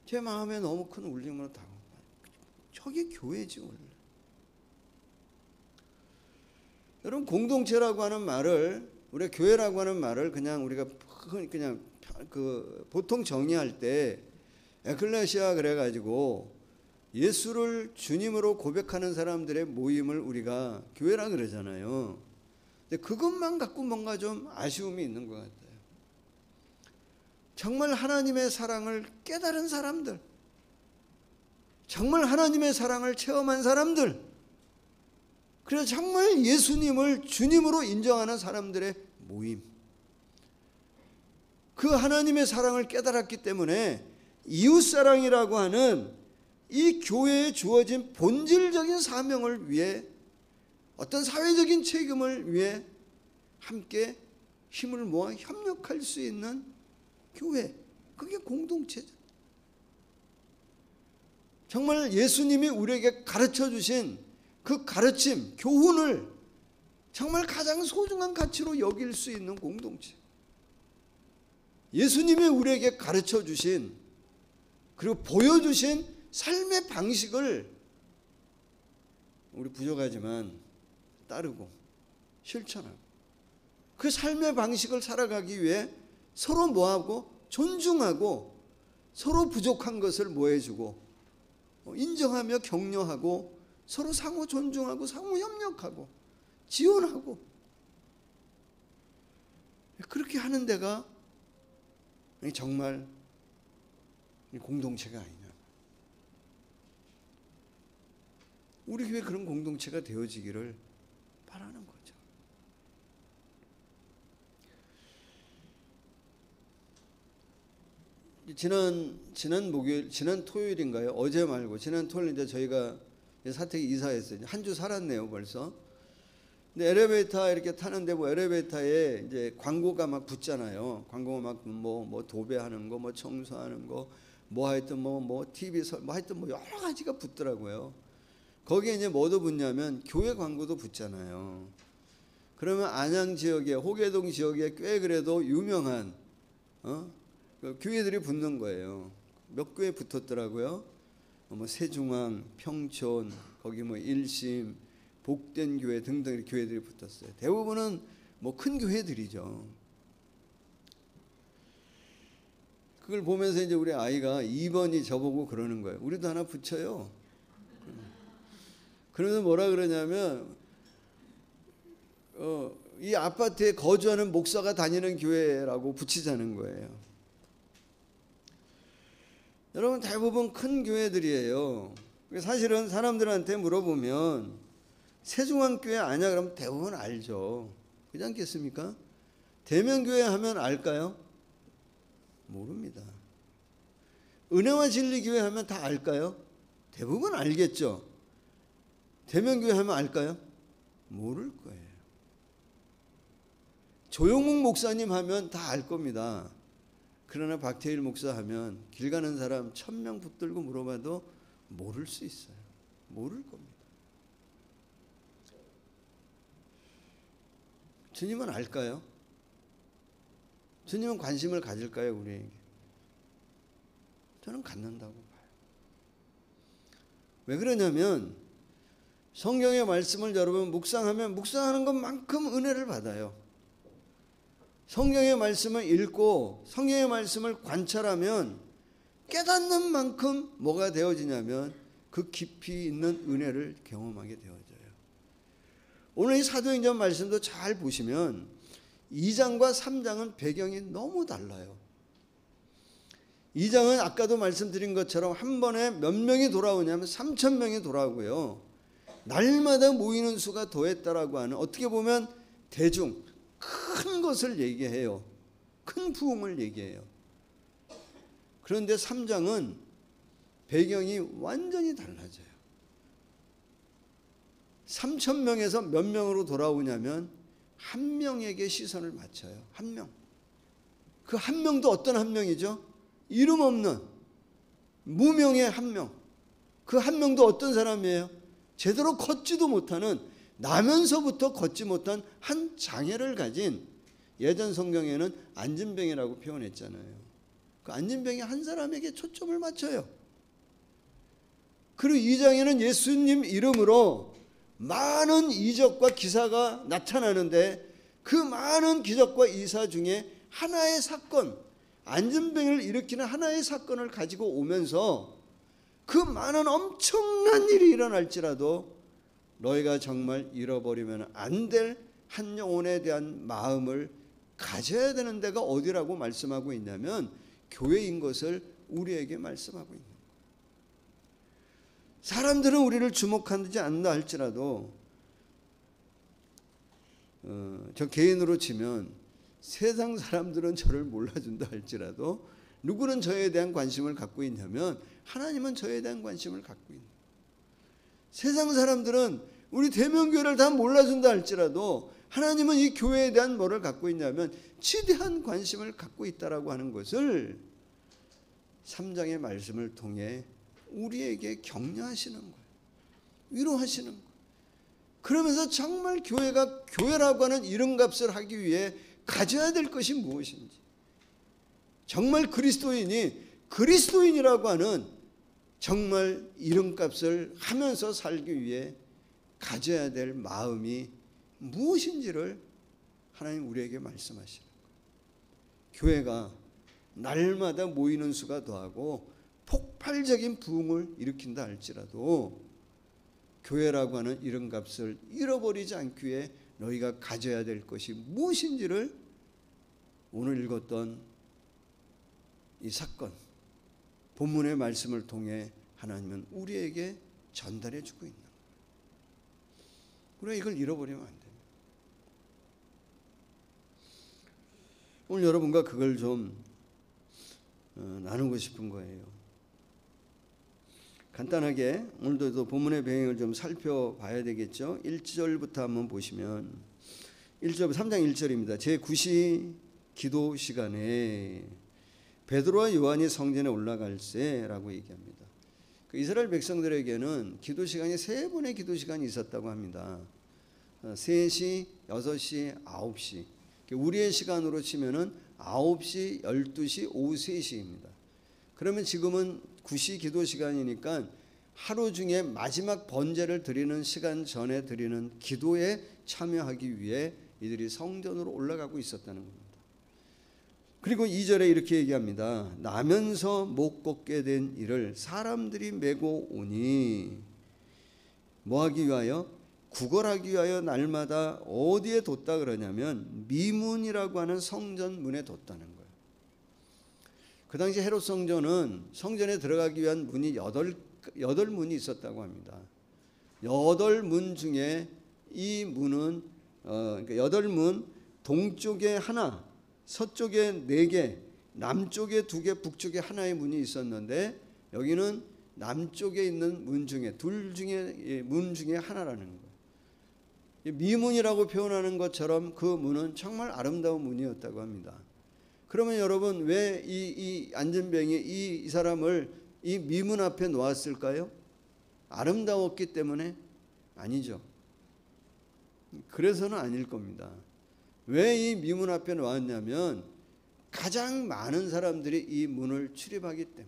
S4: 제 마음에 너무 큰 울림으로 다가와요. 저게 교회지 원래. 여러분, 공동체라고 하는 말을, 우리가 교회라고 하는 말을 그냥 우리가 그 보통 정의할 때 에클레시아 그래가지고 예수를 주님으로 고백하는 사람들의 모임을 우리가 교회라 그러잖아요. 근데 그것만 갖고 뭔가 좀 아쉬움이 있는 것 같아요. 정말 하나님의 사랑을 깨달은 사람들, 정말 하나님의 사랑을 체험한 사람들, 그래서 정말 예수님을 주님으로 인정하는 사람들의 모임. 그 하나님의 사랑을 깨달았기 때문에 이웃사랑이라고 하는 이 교회에 주어진 본질적인 사명을 위해, 어떤 사회적인 책임을 위해 함께 힘을 모아 협력할 수 있는 교회, 그게 공동체죠. 정말 예수님이 우리에게 가르쳐 주신 그 가르침, 교훈을 정말 가장 소중한 가치로 여길 수 있는 공동체. 예수님이 우리에게 가르쳐 주신, 그리고 보여주신 삶의 방식을 우리 부족하지만 따르고 실천하고, 그 삶의 방식을 살아가기 위해 서로 뭐하고 존중하고 서로 부족한 것을 뭐해주고 인정하며 격려하고 서로 상호 존중하고 상호 협력하고 지원하고, 그렇게 하는 데가 정말 공동체가 아니냐. 우리 교회 그런 공동체가 되어지기를 바라는 거죠. 지난 목요일, 지난 토요일인가요? 어제 말고 지난 토요일 이제 저희가 사택에 이사했어요. 한 주 살았네요, 벌써. 근데 엘리베이터 이렇게 타는데 뭐 엘리베이터에 이제 광고가 막 붙잖아요. 광고가 막 뭐 도배하는 거, 뭐 청소하는 거, 뭐 하여튼 뭐 TV 뭐 하여튼 뭐 여러 가지가 붙더라고요. 거기에 이제 뭐도 붙냐면 교회 광고도 붙잖아요. 그러면 안양 지역에, 호계동 지역에 꽤 그래도 유명한 그 교회들이 붙는 거예요. 몇 교회 붙었더라고요. 뭐 세중앙, 평촌, 거기 뭐 일심, 복된 교회 등등 교회들이 붙었어요. 대부분은 뭐 큰 교회들이죠. 그걸 보면서 이제 우리 아이가 2번이 저보고 그러는 거예요. 우리도 하나 붙여요. 그러면서 뭐라 그러냐면 이 아파트에 거주하는 목사가 다니는 교회라고 붙이자는 거예요. 여러분 대부분 큰 교회들이에요. 사실은 사람들한테 물어보면 세중앙교회 아냐 그러면 대부분 알죠. 그렇지 않겠습니까? 대면교회 하면 알까요? 모릅니다. 은혜와 진리교회 하면 다 알까요? 대부분 알겠죠. 대면교회 하면 알까요? 모를 거예요. 조용묵 목사님 하면 다 알 겁니다. 그러나 박태일 목사 하면 길 가는 사람 1000명 붙들고 물어봐도 모를 수 있어요. 모를 겁니다. 주님은 알까요? 주님은 관심을 가질까요, 우리에게? 저는 갖는다고 봐요. 왜 그러냐면 성경의 말씀을 여러분 묵상하면 묵상하는 것만큼 은혜를 받아요. 성경의 말씀을 읽고 성경의 말씀을 관찰하면 깨닫는 만큼 뭐가 되어지냐면 그 깊이 있는 은혜를 경험하게 되어져요. 오늘 이 사도행전 말씀도 잘 보시면 2장과 3장은 배경이 너무 달라요. 2장은 아까도 말씀드린 것처럼 한 번에 몇 명이 돌아오냐면 3,000명이 돌아오고요. 날마다 모이는 수가 더했다라고 하는 어떻게 보면 대중 큰 것을 얘기해요. 큰 부흥을 얘기해요. 그런데 3장은 배경이 완전히 달라져요. 3,000명에서 몇 명으로 돌아오냐면 한 명에게 시선을 맞춰요. 한 명. 그 한 명도 어떤 한 명이죠? 이름 없는 무명의 한 명. 그 한 명도 어떤 사람이에요? 제대로 걷지도 못하는 나면서부터 걷지 못한 한 장애를 가진 예전 성경에는 안진병이라고 표현했잖아요. 그 안진병이 한 사람에게 초점을 맞춰요. 그리고 2장에는 예수님 이름으로 많은 이적과 기사가 나타나는데 그 많은 기적과 이사 중에 하나의 사건, 안진병을 일으키는 하나의 사건을 가지고 오면서 그 많은 엄청난 일이 일어날지라도 너희가 정말 잃어버리면 안 될 한 영혼에 대한 마음을 가져야 되는 데가 어디라고 말씀하고 있냐면 교회인 것을 우리에게 말씀하고 있는 거예요. 사람들은 우리를 주목하지 않는다 할지라도 저 개인으로 치면 세상 사람들은 저를 몰라준다 할지라도 누구는 저에 대한 관심을 갖고 있냐면 하나님은 저에 대한 관심을 갖고 있는 거예요. 세상 사람들은 우리 대면교회를 다 몰라준다 할지라도 하나님은 이 교회에 대한 뭐를 갖고 있냐면 지대한 관심을 갖고 있다라고 하는 것을 3장의 말씀을 통해 우리에게 격려하시는 거예요. 위로하시는 거예요. 그러면서 정말 교회가 교회라고 하는 이름값을 하기 위해 가져야 될 것이 무엇인지, 정말 그리스도인이 그리스도인이라고 하는 정말 이름값을 하면서 살기 위해 가져야 될 마음이 무엇인지를 하나님 우리에게 말씀하시는 거예요. 교회가 날마다 모이는 수가 더하고 폭발적인 부흥을 일으킨다 할지라도 교회라고 하는 이름값을 잃어버리지 않기 위해 너희가 가져야 될 것이 무엇인지를 오늘 읽었던 이 사건, 본문의 말씀을 통해 하나님은 우리에게 전달해 주고 있는 거예요. 우리가 이걸 잃어버리면 안 됩니다. 오늘 여러분과 그걸 좀 나누고 싶은 거예요. 간단하게 오늘도 본문의 배경을 좀 살펴봐야 되겠죠. 1절부터 한번 보시면 3장 1절입니다. 제9시 기도 시간에 베드로와 요한이 성전에 올라갈새라고 얘기합니다. 그 이스라엘 백성들에게는 기도 시간이 3번의 기도 시간이 있었다고 합니다. 3시, 6시, 9시. 우리의 시간으로 치면은 9시, 12시, 오후 3시입니다. 그러면 지금은 9시 기도 시간이니까 하루 중에 마지막 번제를 드리는 시간 전에 드리는 기도에 참여하기 위해 이들이 성전으로 올라가고 있었다는 겁니다. 그리고 2절에 이렇게 얘기합니다. 나면서 못 걷게 된 이를 사람들이 메고 오니 뭐하기 위하여? 구걸하기 위하여 날마다 어디에 뒀다 그러냐면 미문이라고 하는 성전 문에 뒀다는 거예요. 그 당시 헤롯 성전은 성전에 들어가기 위한 문이 8문이 있었다고 합니다. 8문 중에 이 문은 그러니까 8문, 동쪽에 하나, 서쪽에 4개, 남쪽에 2개, 북쪽에 하나의 문이 있었는데 여기는 남쪽에 있는 문 중에 문 중에 하나라는 거예요. 미문이라고 표현하는 것처럼 그 문은 정말 아름다운 문이었다고 합니다. 그러면 여러분 왜 이 안전병이 이 사람을 이 미문 앞에 놓았을까요? 아름다웠기 때문에? 아니죠. 그래서는 아닐 겁니다. 왜 이 미문 앞에 놓았냐면 가장 많은 사람들이 이 문을 출입하기 때문에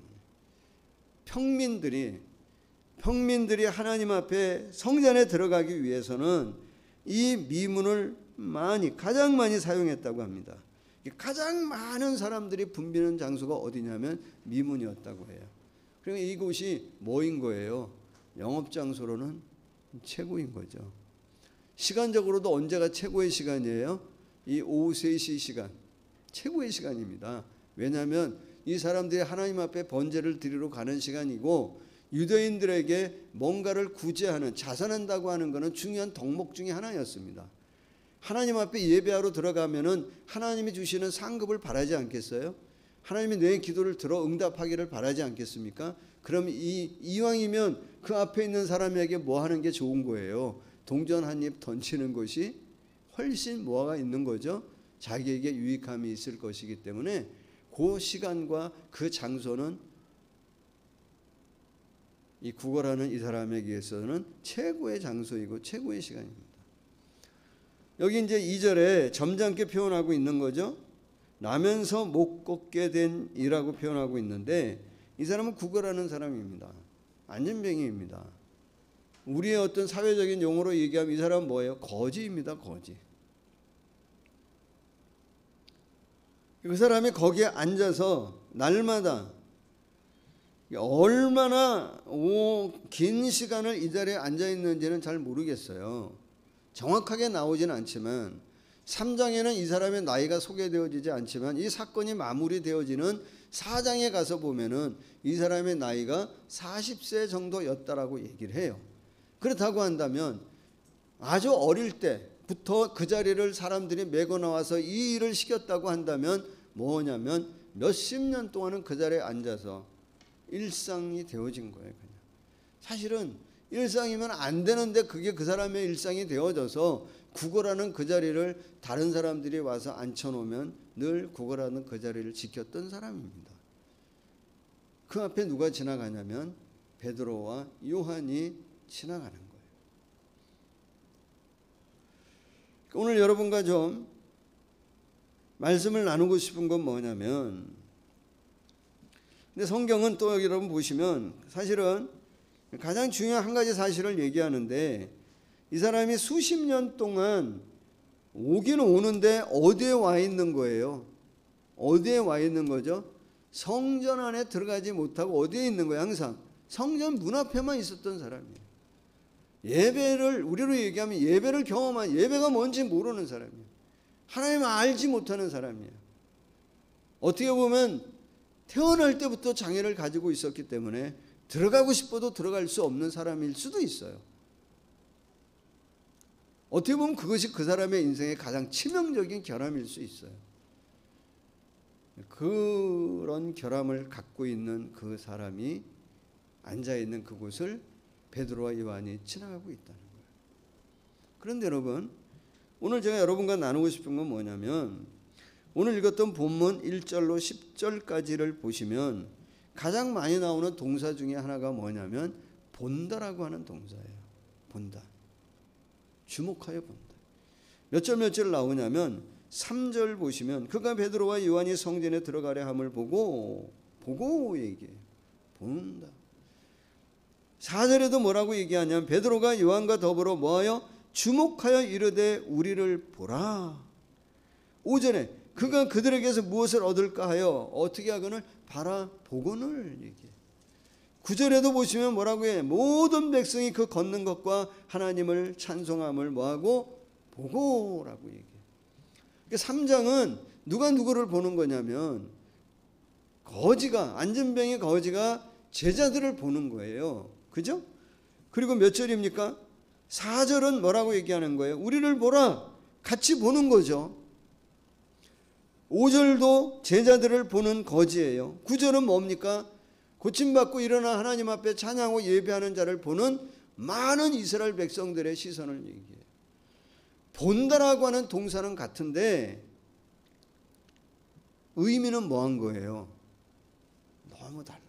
S4: 평민들이 하나님 앞에 성전에 들어가기 위해서는 이 미문을 가장 많이 사용했다고 합니다. 가장 많은 사람들이 붐비는 장소가 어디냐면 미문이었다고 해요. 그러면 이곳이 뭐인 거예요? 영업장소로는 최고인 거죠. 시간적으로도 언제가 최고의 시간이에요? 이 오후 3시 시간, 최고의 시간입니다. 왜냐하면 이 사람들이 하나님 앞에 번제를 드리러 가는 시간이고 유대인들에게 뭔가를 구제하는, 자선한다고 하는 것은 중요한 덕목 중에 하나였습니다. 하나님 앞에 예배하러 들어가면은 하나님이 주시는 상급을 바라지 않겠어요? 하나님이 내 기도를 들어 응답하기를 바라지 않겠습니까? 그럼 이왕이면 그 앞에 있는 사람에게 뭐 하는 게 좋은 거예요? 동전 한 입 던지는 것이 훨씬 뭐가 있는 거죠? 자기에게 유익함이 있을 것이기 때문에 그 시간과 그 장소는 이 구걸하는 이 사람에게서는 최고의 장소이고 최고의 시간입니다. 여기 이제 2절에 점잖게 표현하고 있는 거죠. 나면서 못 걷게 된 이라고 표현하고 있는데 이 사람은 구걸하는 사람입니다. 안전병이입니다. 우리의 어떤 사회적인 용어로 얘기하면 이 사람은 뭐예요? 거지입니다. 거지. 그 사람이 거기에 앉아서 날마다 얼마나 긴 시간을 이 자리에 앉아 있는지는 잘 모르겠어요. 정확하게 나오지는 않지만 3장에는 이 사람의 나이가 소개되어지지 않지만 이 사건이 마무리되어지는 4장에 가서 보면은 이 사람의 나이가 40세 정도였다라고 얘기를 해요. 그렇다고 한다면 아주 어릴 때부터 그 자리를 사람들이 메고 나와서 이 일을 시켰다고 한다면 뭐냐면 몇십 년 동안은 그 자리에 앉아서 일상이 되어진 거예요. 그냥. 사실은 일상이면 안 되는데 그게 그 사람의 일상이 되어져서 구걸하는 그 자리를 다른 사람들이 와서 앉혀놓으면 늘 구걸하는 그 자리를 지켰던 사람입니다. 그 앞에 누가 지나가냐면 베드로와 요한이 지나가는 거예요. 오늘 여러분과 좀 말씀을 나누고 싶은 건 뭐냐면, 근데 성경은 또 여기 여러분 보시면 사실은 가장 중요한 한 가지 사실을 얘기하는데 이 사람이 수십 년 동안 오기는 오는데 어디에 와 있는 거예요? 어디에 와 있는 거죠? 성전 안에 들어가지 못하고 어디에 있는 거예요? 항상 성전 문 앞에만 있었던 사람이에요. 예배를 우리로 얘기하면 예배를 경험한, 예배가 뭔지 모르는 사람이에요. 하나님을 알지 못하는 사람이에요. 어떻게 보면 태어날 때부터 장애를 가지고 있었기 때문에 들어가고 싶어도 들어갈 수 없는 사람일 수도 있어요. 어떻게 보면 그것이 그 사람의 인생의 가장 치명적인 결함일 수 있어요. 그런 결함을 갖고 있는 그 사람이 앉아있는 그곳을 베드로와 요한이 지나가고 있다는 거예요. 그런데 여러분, 오늘 제가 여러분과 나누고 싶은 건 뭐냐면 오늘 읽었던 본문 1절로 10절까지를 보시면 가장 많이 나오는 동사 중에 하나가 뭐냐면 본다라고 하는 동사예요. 본다. 주목하여 본다. 몇 절 나오냐면 3절 보시면 그가 베드로와 요한이 성전에 들어가려 함을 보고 얘기해요. 본다. 4절에도 뭐라고 얘기하냐면 베드로가 요한과 더불어 뭐하여 주목하여 이르되 우리를 보라. 5절에 그가 그들에게서 무엇을 얻을까 하여 어떻게 하거늘 바라보거늘 얘기해. 9절에도 보시면 뭐라고 해? 모든 백성이 그 걷는 것과 하나님을 찬송함을 뭐하고 보고라고 얘기해. 3장은 누가 누구를 보는 거냐면 거지가, 안전병의 거지가 제자들을 보는 거예요. 그죠? 그리고 몇 절입니까? 4절은 뭐라고 얘기하는 거예요? 우리를 보라. 같이 보는 거죠. 5절도 제자들을 보는 거지예요. 9절은 뭡니까? 고침받고 일어나 하나님 앞에 찬양하고 예배하는 자를 보는 많은 이스라엘 백성들의 시선을 얘기해요. 본다라고 하는 동사는 같은데 의미는 뭐한 거예요? 너무 달라요.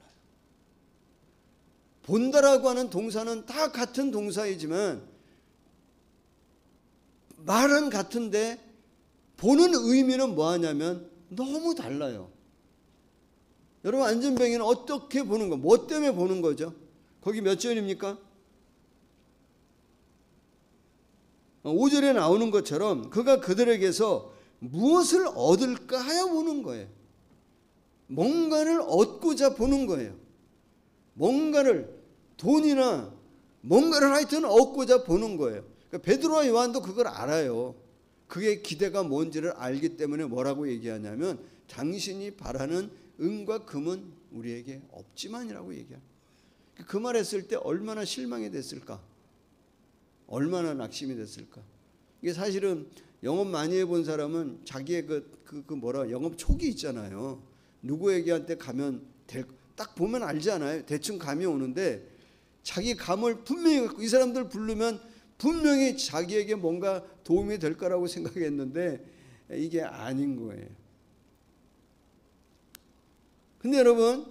S4: 본다라고 하는 동사는 다 같은 동사이지만 말은 같은데 보는 의미는 뭐하냐면 너무 달라요. 여러분 안전병이는 어떻게 보는 거? 뭐 때문에 보는 거죠? 거기 몇 절입니까? 5절에 나오는 것처럼 그가 그들에게서 무엇을 얻을까 하여 보는 거예요. 뭔가를 얻고자 보는 거예요. 뭔가를 돈이나 뭔가를 하여튼 얻고자 보는 거예요. 그러니까 베드로와 요한도 그걸 알아요. 그게 기대가 뭔지를 알기 때문에 뭐라고 얘기하냐면 당신이 바라는 은과 금은 우리에게 없지만이라고 얘기해요. 그 말했을 때 얼마나 실망이 됐을까? 얼마나 낙심이 됐을까? 이게 사실은 영업 많이 해본 사람은 자기의 영업 촉이 있잖아요. 누구에게한테 가면 딱 보면 알잖아요. 대충 감이 오는데 자기 감을 분명히 갖고 이 사람들 부르면 분명히 자기에게 뭔가 도움이 될 거라고 생각했는데 이게 아닌 거예요. 근데 여러분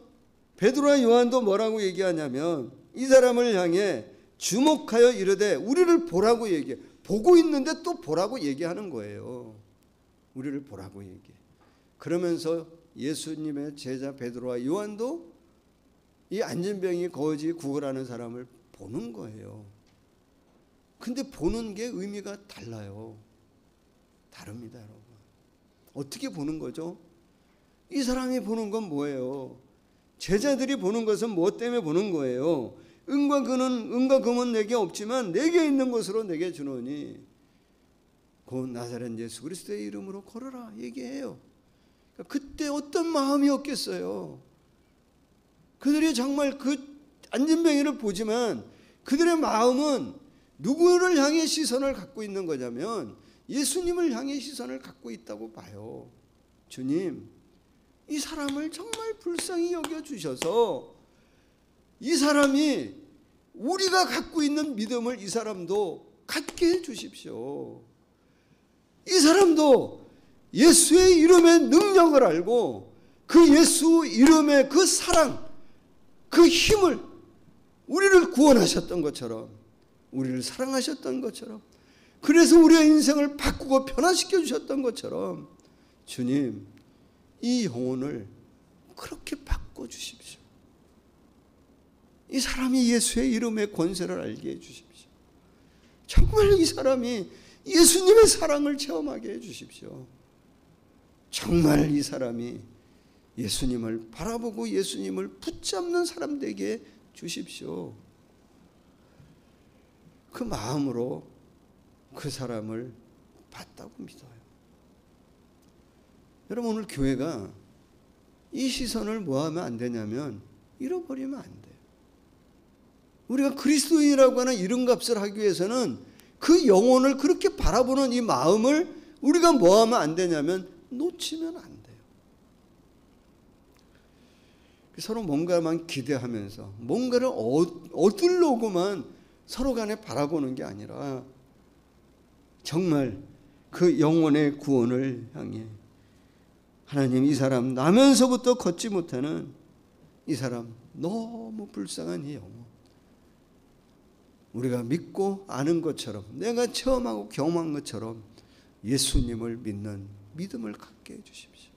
S4: 베드로와 요한도 뭐라고 얘기하냐면 이 사람을 향해 주목하여 이르되 우리를 보라고 얘기해. 보고 있는데 또 보라고 얘기하는 거예요. 우리를 보라고 얘기해. 그러면서 예수님의 제자 베드로와 요한도 이 안전병이 거지 구걸하는 사람을 보는 거예요. 근데 보는 게 의미가 달라요. 다릅니다, 여러분. 어떻게 보는 거죠? 이 사람이 보는 건 뭐예요? 제자들이 보는 것은 무엇 때문에 보는 거예요? 은과 금은 내게 없지만 내게 있는 것으로 내게 주노니 곧 나사렛 예수 그리스도의 이름으로 걸어라 얘기해요. 그러니까 그때 어떤 마음이었겠어요? 그들이 정말 그 안전병이를 보지만 그들의 마음은 누구를 향해 시선을 갖고 있는 거냐면 예수님을 향해 시선을 갖고 있다고 봐요. 주님, 이 사람을 정말 불쌍히 여겨주셔서 이 사람이 우리가 갖고 있는 믿음을 이 사람도 갖게 해주십시오. 이 사람도 예수의 이름의 능력을 알고 그 예수 이름의 그 사랑, 그 힘을 우리를 구원하셨던 것처럼 우리를 사랑하셨던 것처럼 그래서 우리의 인생을 바꾸고 변화시켜 주셨던 것처럼 주님 이 영혼을 그렇게 바꿔주십시오. 이 사람이 예수의 이름의 권세를 알게 해주십시오. 정말 이 사람이 예수님의 사랑을 체험하게 해주십시오. 정말 이 사람이 예수님을 바라보고 예수님을 붙잡는 사람 되게 주십시오. 그 마음으로 그 사람을 봤다고 믿어요. 여러분 오늘 교회가 이 시선을 뭐하면 안 되냐면 잃어버리면 안 돼요. 우리가 그리스도인이라고 하는 이름값을 하기 위해서는 그 영혼을 그렇게 바라보는 이 마음을 우리가 뭐하면 안 되냐면 놓치면 안 돼요. 서로 뭔가만 기대하면서 뭔가를 얻으려고만 서로 간에 바라보는 게 아니라 정말 그 영혼의 구원을 향해 하나님 이 사람 나면서부터 걷지 못하는 이 사람 너무 불쌍한 이 영혼 우리가 믿고 아는 것처럼 내가 체험하고 경험한 것처럼 예수님을 믿는 믿음을 갖게 해주십시오.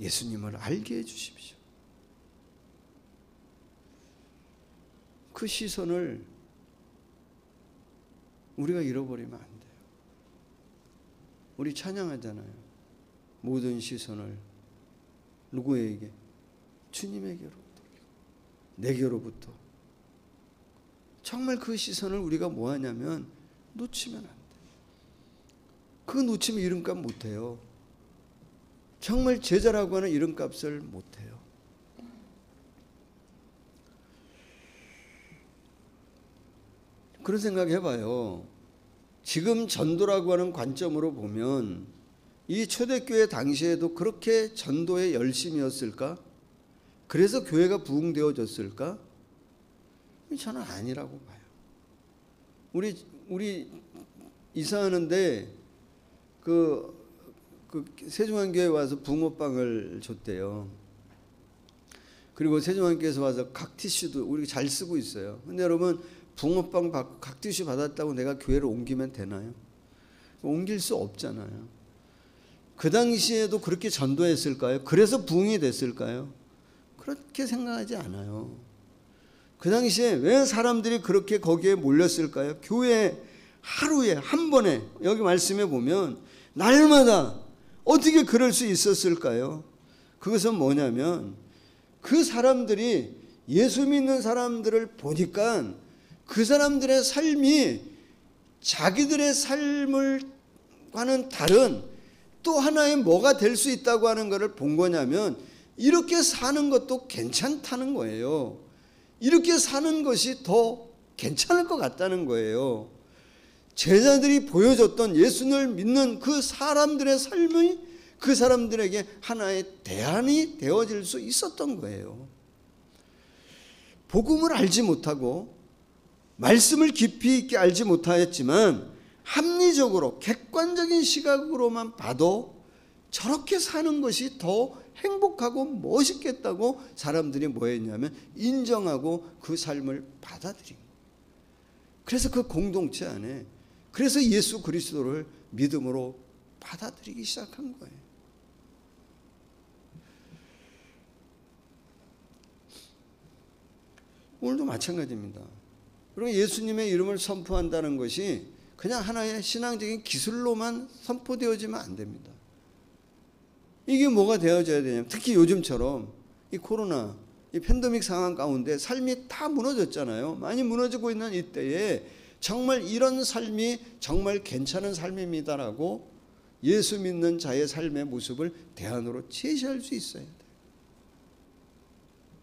S4: 예수님을 알게 해주십시오. 그 시선을 우리가 잃어버리면 안 돼요. 우리 찬양하잖아요. 모든 시선을 누구에게? 주님에게로 돌리고 내게로부터. 정말 그 시선을 우리가 뭐 하냐면 놓치면 안 돼요. 그거 놓치면 이름값 못해요. 정말 제자라고 하는 이름값을 못해요. 그런 생각 해봐요. 지금 전도라고 하는 관점으로 보면 이 초대교회 당시에도 그렇게 전도에 열심이었을까? 그래서 교회가 부흥되어졌을까? 저는 아니라고 봐요. 우리 이사하는데 그 세종한교회 와서 붕어빵을 줬대요. 그리고 세종한교회에서 와서 각티슈도 우리 잘 쓰고 있어요. 근데 여러분 붕어빵 각티슈 받았다고 내가 교회를 옮기면 되나요? 옮길 수 없잖아요. 그 당시에도 그렇게 전도했을까요? 그래서 부흥이 됐을까요? 그렇게 생각하지 않아요. 그 당시에 왜 사람들이 그렇게 거기에 몰렸을까요? 교회 하루에 한 번에 여기 말씀해 보면 날마다 어떻게 그럴 수 있었을까요? 그것은 뭐냐면 그 사람들이 예수 믿는 사람들을 보니까 그 사람들의 삶이 자기들의 삶과는 다른 또 하나의 뭐가 될 수 있다고 하는 것을 본 거냐면 이렇게 사는 것도 괜찮다는 거예요. 이렇게 사는 것이 더 괜찮을 것 같다는 거예요. 제자들이 보여줬던 예수를 믿는 그 사람들의 삶이 그 사람들에게 하나의 대안이 되어질 수 있었던 거예요. 복음을 알지 못하고 말씀을 깊이 있게 알지 못하였지만 합리적으로 객관적인 시각으로만 봐도 저렇게 사는 것이 더 행복하고 멋있겠다고 사람들이 뭐 했냐면 인정하고 그 삶을 받아들인 거예요. 그래서 그 공동체 안에 그래서 예수 그리스도를 믿음으로 받아들이기 시작한 거예요. 오늘도 마찬가지입니다. 그리고 예수님의 이름을 선포한다는 것이 그냥 하나의 신앙적인 기술로만 선포되어지면 안 됩니다. 이게 뭐가 되어져야 되냐면 특히 요즘처럼 이 코로나, 이 팬데믹 상황 가운데 삶이 다 무너졌잖아요. 많이 무너지고 있는 이때에 정말 이런 삶이 정말 괜찮은 삶입니다라고 예수 믿는 자의 삶의 모습을 대안으로 제시할 수 있어야 돼요.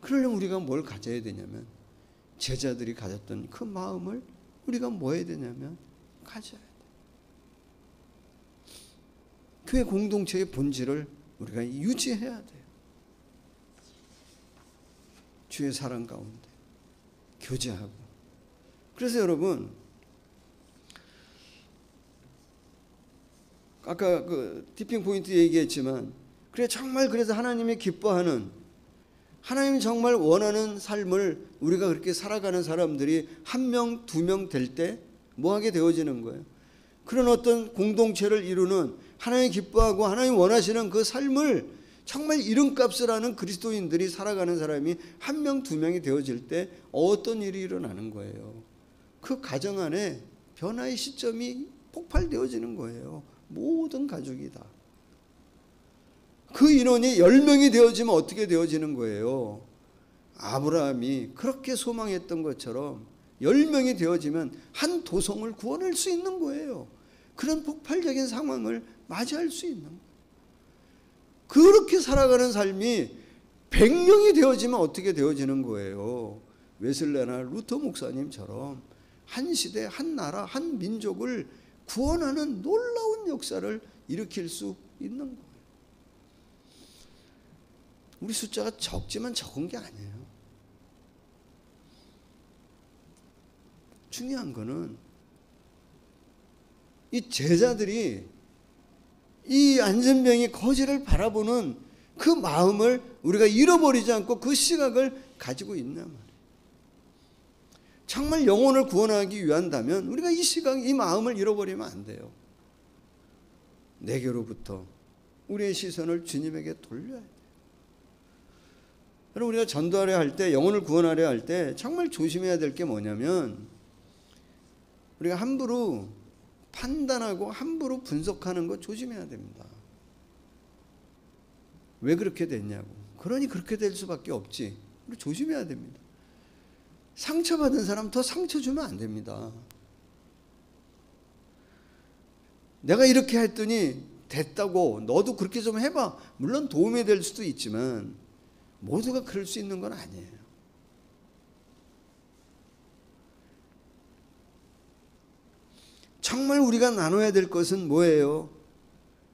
S4: 그러려면 우리가 뭘 가져야 되냐면 제자들이 가졌던 그 마음을 우리가 뭐 해야 되냐면 가져야 돼요. 교회 공동체의 본질을 우리가 유지해야 돼요. 주의 사랑 가운데 교제하고. 그래서 여러분 아까 그 티핑 포인트 얘기했지만 그래 정말 그래서 하나님이 기뻐하는 하나님이 정말 원하는 삶을 우리가 그렇게 살아가는 사람들이 한 명, 두 명 될 때 뭐 하게 되어지는 거예요. 그런 어떤 공동체를 이루는 하나님 기뻐하고 하나님 원하시는 그 삶을 정말 이름값을 하는 그리스도인들이 살아가는 사람이 한 명, 두 명이 되어질 때 어떤 일이 일어나는 거예요. 그 가정 안에 변화의 시점이 폭발되어지는 거예요. 모든 가족이 다. 그 인원이 10명이 되어지면 어떻게 되어지는 거예요? 아브라함이 그렇게 소망했던 것처럼 10명이 되어지면 한 도성을 구원할 수 있는 거예요. 그런 폭발적인 상황을 맞이할 수 있는 거예요. 그렇게 살아가는 삶이 100명이 되어지면 어떻게 되어지는 거예요? 웨슬레나 루터 목사님처럼 한 시대, 한 나라, 한 민족을 구원하는 놀라운 역사를 일으킬 수 있는 거예요. 우리 숫자가 적지만 적은 게 아니에요. 중요한 거는 이 제자들이 이 안전병이 거지를 바라보는 그 마음을 우리가 잃어버리지 않고 그 시각을 가지고 있나 말이에요. 정말 영혼을 구원하기 위한다면 우리가 이 시각, 이 마음을 잃어버리면 안 돼요. 내게로부터 우리의 시선을 주님에게 돌려야 돼요. 여러분, 우리가 전도하려 할 때, 영혼을 구원하려 할 때 정말 조심해야 될 게 뭐냐면, 우리가 함부로 판단하고 함부로 분석하는 거 조심해야 됩니다. 왜 그렇게 됐냐고. 그러니 그렇게 될 수밖에 없지. 우리 조심해야 됩니다. 상처받은 사람 더 상처 주면 안 됩니다. 내가 이렇게 했더니 됐다고 너도 그렇게 좀 해봐. 물론 도움이 될 수도 있지만 모두가 그럴 수 있는 건 아니에요. 정말 우리가 나눠야 될 것은 뭐예요?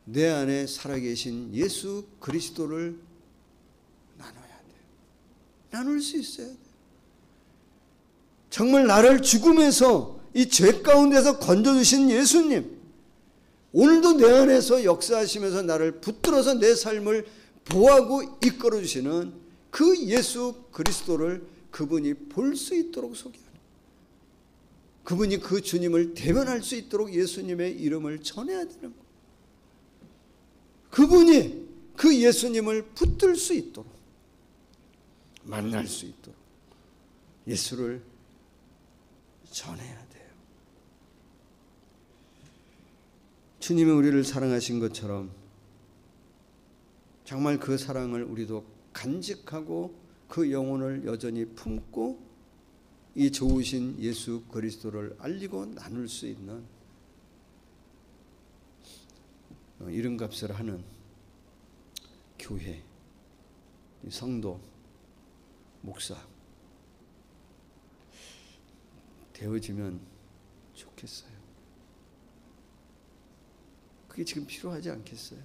S4: 내 안에 살아계신 예수 그리스도를 나눠야 돼요. 나눌 수 있어야 돼요. 정말 나를 죽음에서 이 죄 가운데서 건져주신 예수님, 오늘도 내 안에서 역사하시면서 나를 붙들어서 내 삶을 보호하고 이끌어 주시는 그 예수 그리스도를 그분이 볼 수 있도록 소개하는, 그분이 그 주님을 대면할 수 있도록 예수님의 이름을 전해야 되는 거예요. 그분이 그 예수님을 붙들 수 있도록, 만날 수 있도록 예수를 전해야 돼요. 주님이 우리를 사랑하신 것처럼 정말 그 사랑을 우리도 간직하고 그 영혼을 여전히 품고 이 좋으신 예수 그리스도를 알리고 나눌 수 있는 이름값을 하는 교회, 성도, 목사 되어지면 좋겠어요. 그게 지금 필요하지 않겠어요?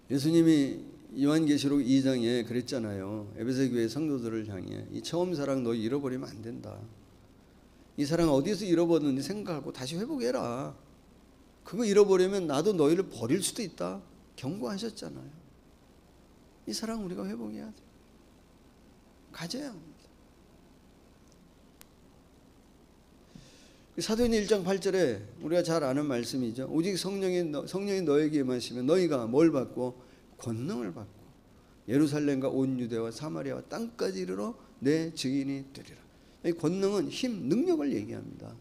S4: 예수님이 요한계시록 2장에 그랬잖아요. 에베소 교회 성도들을 향해 이 처음 사랑 너 잃어버리면 안 된다. 이 사랑 어디서 잃어버렸는지 생각하고 다시 회복해라. 그거 잃어버리면 나도 너희를 버릴 수도 있다. 경고하셨잖아요. 이 사랑 우리가 회복해야 돼요. 가져야 합니다. 사도행전 1장 8절에 우리가 잘 아는 말씀이죠. 오직 성령이 너에게 임하시면 너희가 뭘 받고? 권능을 받고 예루살렘과 온 유대와 사마리아와 땅까지 이르러 내 증인이 되리라. 이 권능은 힘, 능력을 얘기합니다.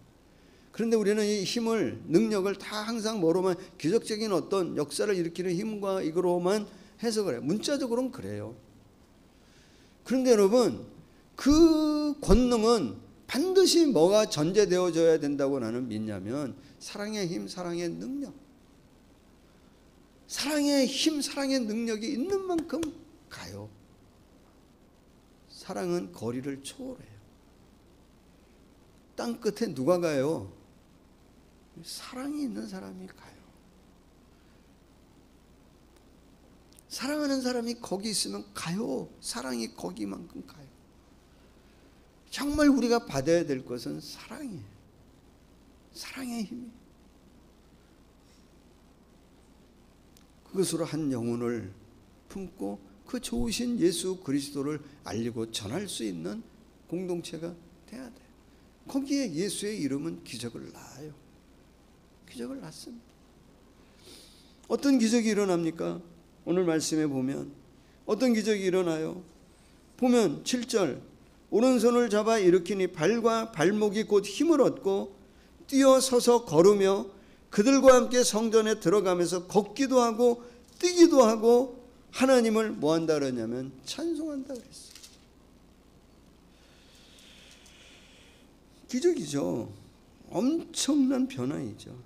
S4: 그런데 우리는 이 힘을, 능력을 다 항상 뭐로만, 기적적인 어떤 역사를 일으키는 힘과 이거로만 해석을 해요. 문자적으로는 그래요. 그런데 여러분, 그 권능은 반드시 뭐가 전제되어져야 된다고 나는 믿냐면 사랑의 힘, 사랑의 능력. 사랑의 힘, 사랑의 능력이 있는 만큼 가요. 사랑은 거리를 초월해요. 땅 끝에 누가 가요? 사랑이 있는 사람이 가요. 사랑하는 사람이 거기 있으면 가요. 사랑이 거기만큼 가요. 정말 우리가 받아야 될 것은 사랑이에요. 사랑의 힘이에요. 그것으로 한 영혼을 품고 그 좋으신 예수 그리스도를 알리고 전할 수 있는 공동체가 돼야 돼요. 거기에 예수의 이름은 기적을 낳아요. 기적을 낳습니다. 어떤 기적이 일어납니까? 오늘 말씀에 보면 어떤 기적이 일어나요? 보면 7절, 오른손을 잡아 일으키니 발과 발목이 곧 힘을 얻고 뛰어서서 걸으며 그들과 함께 성전에 들어가면서 걷기도 하고 뛰기도 하고 하나님을 뭐 한다 그러냐면 찬송한다 그랬어요. 기적이죠. 엄청난 변화이죠.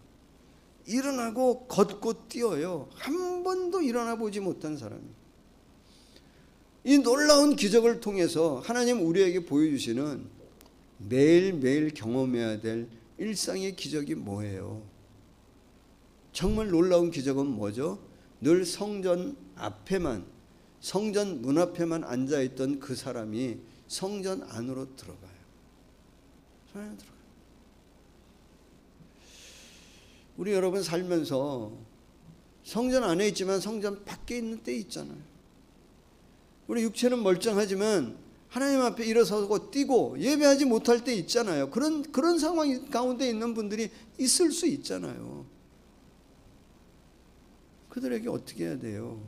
S4: 일어나고 걷고 뛰어요. 한 번도 일어나 보지 못한 사람이. 이 놀라운 기적을 통해서 하나님 우리에게 보여주시는 매일매일 경험해야 될 일상의 기적이 뭐예요? 정말 놀라운 기적은 뭐죠? 늘 성전 앞에만, 성전 문 앞에만 앉아있던 그 사람이 성전 안으로 들어가요. 성전 들어가요. 우리 여러분 살면서 성전 안에 있지만 성전 밖에 있는 때 있잖아요. 우리 육체는 멀쩡하지만 하나님 앞에 일어서고 뛰고 예배하지 못할 때 있잖아요. 그런 상황 가운데 있는 분들이 있을 수 있잖아요. 그들에게 어떻게 해야 돼요?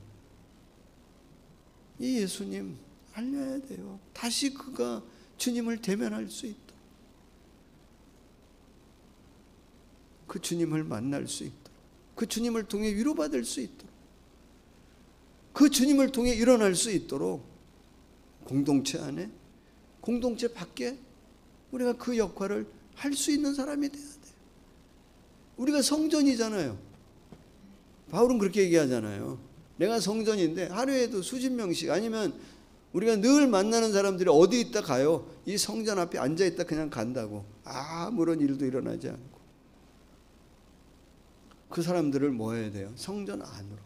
S4: 이 예수님 알려야 돼요. 다시 그가 주님을 대면할 수 있도록, 그 주님을 만날 수 있도록, 그 주님을 통해 위로받을 수 있도록, 그 주님을 통해 일어날 수 있도록 공동체 안에, 공동체 밖에 우리가 그 역할을 할 수 있는 사람이 돼야 돼요. 우리가 성전이잖아요. 바울은 그렇게 얘기하잖아요. 내가 성전인데 하루에도 수십 명씩, 아니면 우리가 늘 만나는 사람들이 어디 있다 가요? 이 성전 앞에 앉아 있다 그냥 간다고. 아무런 일도 일어나지 않고. 그 사람들을 뭐 해야 돼요? 성전 안으로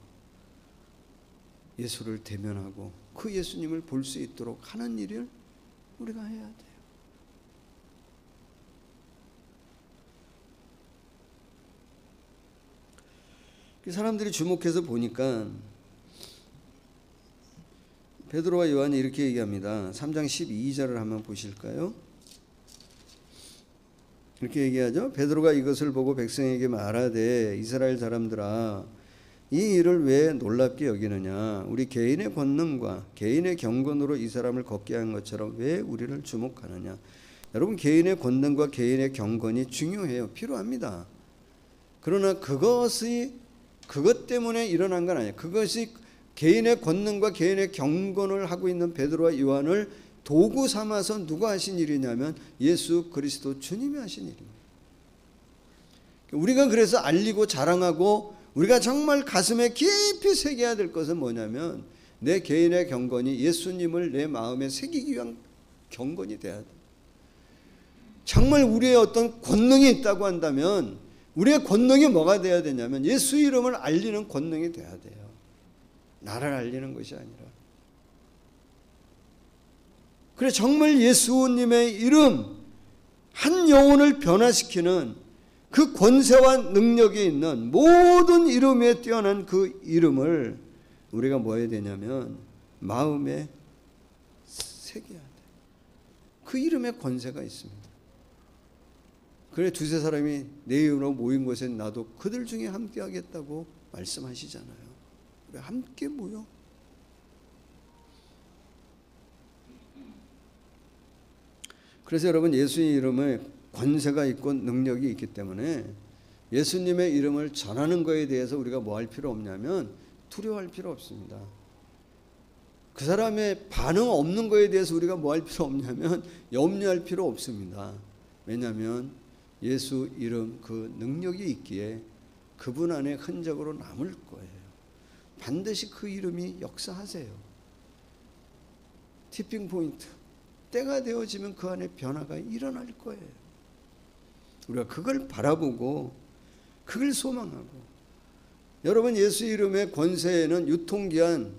S4: 예수를 대면하고 그 예수님을 볼 수 있도록 하는 일을 우리가 해야 돼요. 사람들이 주목해서 보니까 베드로와 요한이 이렇게 얘기합니다. 3장 12절을 한번 보실까요? 이렇게 얘기하죠. 베드로가 이것을 보고 백성에게 말하되 이스라엘 사람들아, 이 일을 왜 놀랍게 여기느냐? 우리 개인의 권능과 개인의 경건으로 이 사람을 걷게 한 것처럼 왜 우리를 주목하느냐? 여러분, 개인의 권능과 개인의 경건이 중요해요. 필요합니다. 그러나 그것 때문에 일어난 건 아니에요. 그것이 개인의 권능과 개인의 경건을 하고 있는 베드로와 요한을 도구 삼아서 누가 하신 일이냐면 예수 그리스도 주님이 하신 일입니다. 우리가 그래서 알리고 자랑하고 우리가 정말 가슴에 깊이 새겨야 될 것은 뭐냐면 내 개인의 경건이 예수님을 내 마음에 새기기 위한 경건이 돼야 돼. 정말 우리의 어떤 권능이 있다고 한다면 우리의 권능이 뭐가 돼야 되냐면 예수 이름을 알리는 권능이 돼야 돼요. 나를 알리는 것이 아니라. 그래, 정말 예수님의 이름, 한 영혼을 변화시키는 그 권세와 능력이 있는 모든 이름에 뛰어난 그 이름을 우리가 뭐 해야 되냐면 마음에 새겨야 돼. 그 이름에 권세가 있습니다. 그래, 두세 사람이 내 이름으로 모인 곳에 나도 그들 중에 함께 하겠다고 말씀하시잖아요. 우리 함께 모여. 그래서 여러분, 예수의 이름에 권세가 있고 능력이 있기 때문에 예수님의 이름을 전하는 것에 대해서 우리가 뭐 할 필요 없냐면 두려워할 필요 없습니다. 그 사람의 반응 없는 것에 대해서 우리가 뭐 할 필요 없냐면 염려할 필요 없습니다. 왜냐하면 예수 이름 그 능력이 있기에 그분 안에 흔적으로 남을 거예요. 반드시 그 이름이 역사하세요. 티핑 포인트, 때가 되어지면 그 안에 변화가 일어날 거예요. 우리가 그걸 바라보고 그걸 소망하고. 여러분, 예수 이름의 권세에는 유통기한,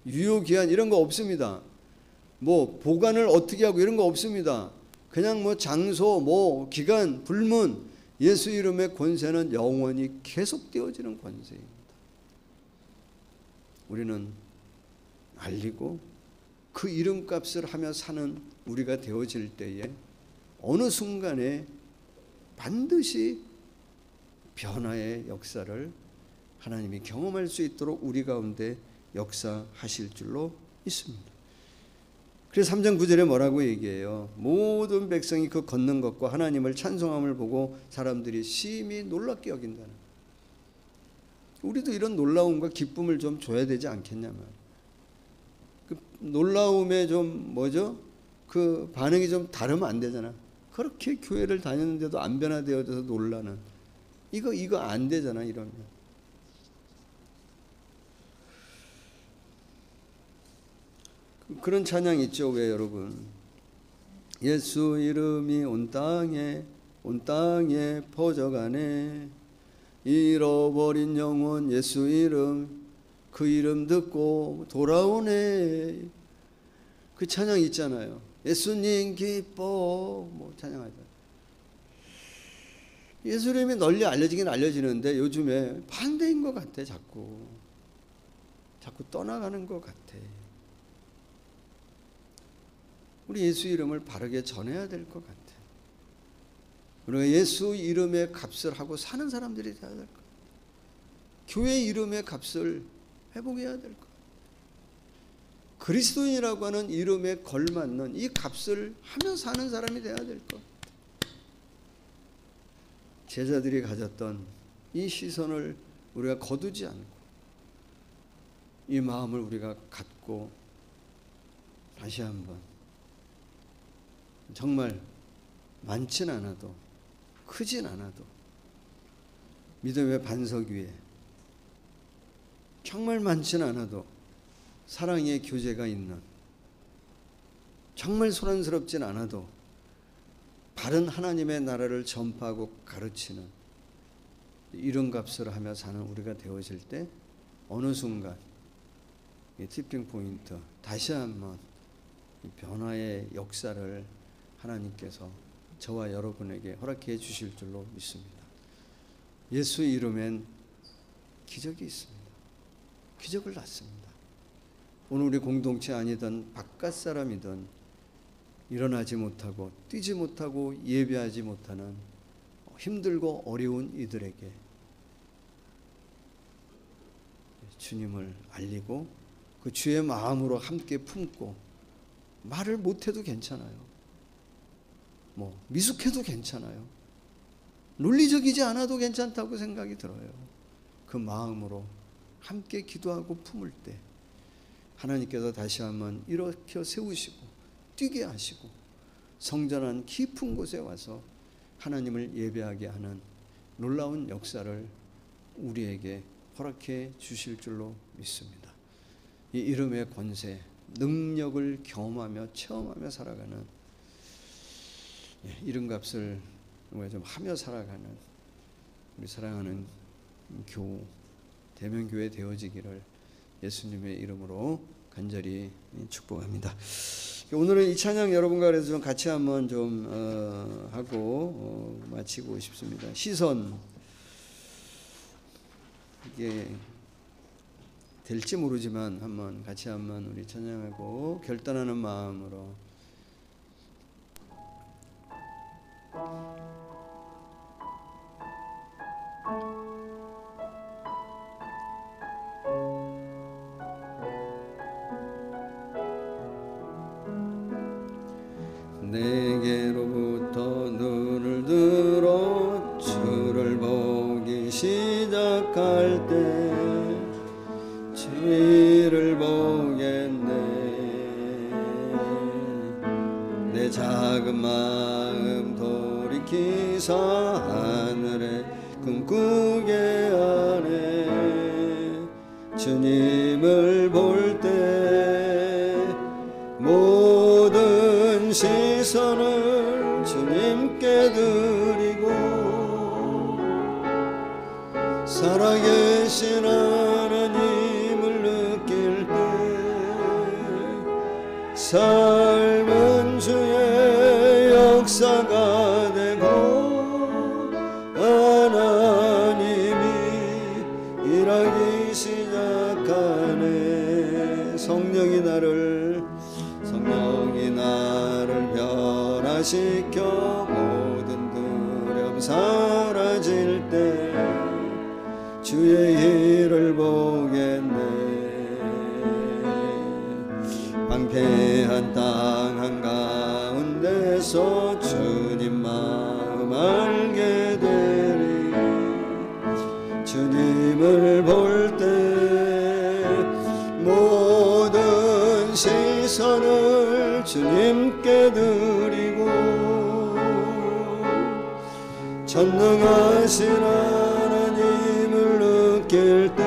S4: 유효기한 이런 거 없습니다. 보관을 어떻게 하고 이런 거 없습니다. 그냥 장소, 기간, 불문, 예수 이름의 권세는 영원히 계속되어지는 권세입니다. 우리는 알리고 그 이름값을 하며 사는 우리가 되어질 때에 어느 순간에 반드시 변화의 역사를 하나님이 경험할 수 있도록 우리 가운데 역사하실 줄로 믿습니다. 그래서 3장 9절에 뭐라고 얘기해요? 모든 백성이 그 걷는 것과 하나님을 찬송함을 보고 사람들이 심히 놀랍게 여긴다는. 우리도 이런 놀라움과 기쁨을 좀 줘야 되지 않겠냐 말이에요. 그 놀라움에 좀 그 반응이 좀 다르면 안 되잖아. 그렇게 교회를 다녔는데도 안 변화되어져서 놀라는 이거 안 되잖아. 이러면 그런 찬양 있죠. 왜 여러분? 예수 이름이 온 땅에 퍼져가네. 잃어버린 영혼 예수 이름, 그 이름 듣고 돌아오네. 그 찬양 있잖아요. 예수님 기뻐, 찬양하죠. 예수 이름이 널리 알려지긴 알려지는데 요즘에 반대인 것 같아. 자꾸 떠나가는 것 같아. 우리 예수 이름을 바르게 전해야 될 것 같아요. 우리가 예수 이름의 값을 하고 사는 사람들이 되어야 될 것 같아요. 교회 이름의 값을 회복해야 될 것 같아요. 그리스도인이라고 하는 이름에 걸맞는 이 값을 하며 사는 사람이 되어야 될 것 같아요. 제자들이 가졌던 이 시선을 우리가 거두지 않고 이 마음을 우리가 갖고 다시 한번 정말 많진 않아도 크진 않아도 믿음의 반석 위에 정말 많진 않아도 사랑의 교제가 있는, 정말 소란스럽진 않아도 바른 하나님의 나라를 전파하고 가르치는 이런 값을 하며 사는 우리가 되어질 때 어느 순간 이 티핑 포인트, 다시 한번 이 변화의 역사를 하나님께서 저와 여러분에게 허락해 주실 줄로 믿습니다. 예수 이름엔 기적이 있습니다. 기적을 낳습니다. 오늘 우리 공동체 아니든 바깥 사람이든 일어나지 못하고 뛰지 못하고 예배하지 못하는 힘들고 어려운 이들에게 주님을 알리고 그 주의 마음으로 함께 품고, 말을 못해도 괜찮아요. 미숙해도 괜찮아요. 논리적이지 않아도 괜찮다고 생각이 들어요. 그 마음으로 함께 기도하고 품을 때 하나님께서 다시 한번 일으켜 세우시고 뛰게 하시고 성전한 깊은 곳에 와서 하나님을 예배하게 하는 놀라운 역사를 우리에게 허락해 주실 줄로 믿습니다. 이 이름의 권세, 능력을 경험하며 체험하며 살아가는 이름값을 좀 하며 살아가는 우리 사랑하는 대면교회 되어지기를 예수님의 이름으로 간절히 축복합니다. 오늘은 이 찬양 여러분과 그래서 좀 같이 한번 좀 하고 마치고 싶습니다. 시선, 이게 될지 모르지만 같이 한번 우리 찬양하고 결단하는 마음으로 내게로부터 눈을 들어 주를 보기 시작할 때 주를 보겠네. 내 작은 마음 돌이키사 하늘에 꿈꾸게 하네. 주님을 볼 때 모든 시선을 주님께 드리고 살아계신 하나님을 느낄 때 삶은 주의 역사가 되고 하나님이 일하기 시작하네. 성령이 나를 변화시켜 모든 두려움 사라질 때 주의 일을 보겠네. 황폐한 땅 한가운데서 주님 마음 알게 되리. 주님을 볼 때 모든 시선을 주님께 드리고 전능하신 하나님을 느낄 때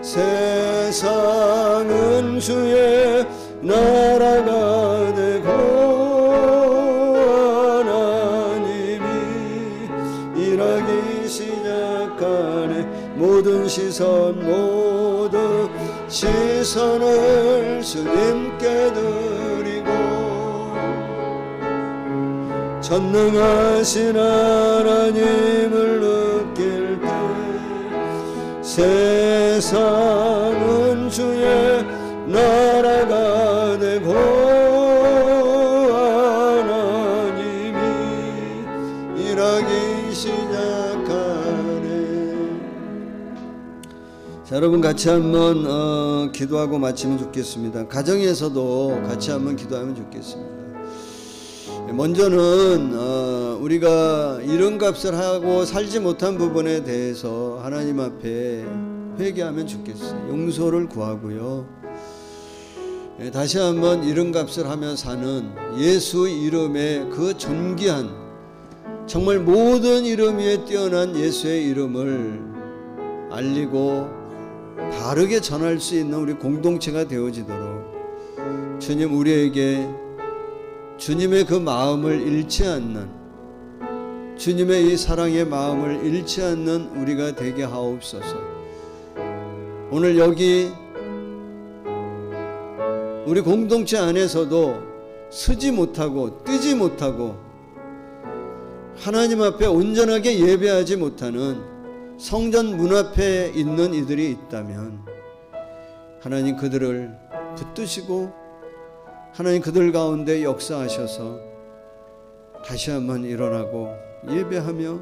S4: 세상은 주의 나라가 되고 하나님이 일하기 시작하네. 모든 시선을 주님께 드리고 전능하신 하나님을 느낄 때 세상은 주의 나라가 되고 여러분 같이 한번 기도하고 마치면 좋겠습니다. 가정에서도 같이 한번 기도하면 좋겠습니다. 먼저는 우리가 이름값을 하고 살지 못한 부분에 대해서 하나님 앞에 회개하면 좋겠어요. 용서를 구하고요. 다시 한번 이름값을 하며 사는 예수 이름의 그 존귀한, 정말 모든 이름 위에 뛰어난 예수의 이름을 알리고 바르게 전할 수 있는 우리 공동체가 되어지도록 주님, 우리에게 주님의 그 마음을 잃지 않는, 주님의 이 사랑의 마음을 잃지 않는 우리가 되게 하옵소서. 오늘 여기 우리 공동체 안에서도 서지 못하고 뜨지 못하고 하나님 앞에 온전하게 예배하지 못하는 성전 문 앞에 있는 이들이 있다면 하나님 그들을 붙드시고 하나님 그들 가운데 역사하셔서 다시 한번 일어나고 예배하며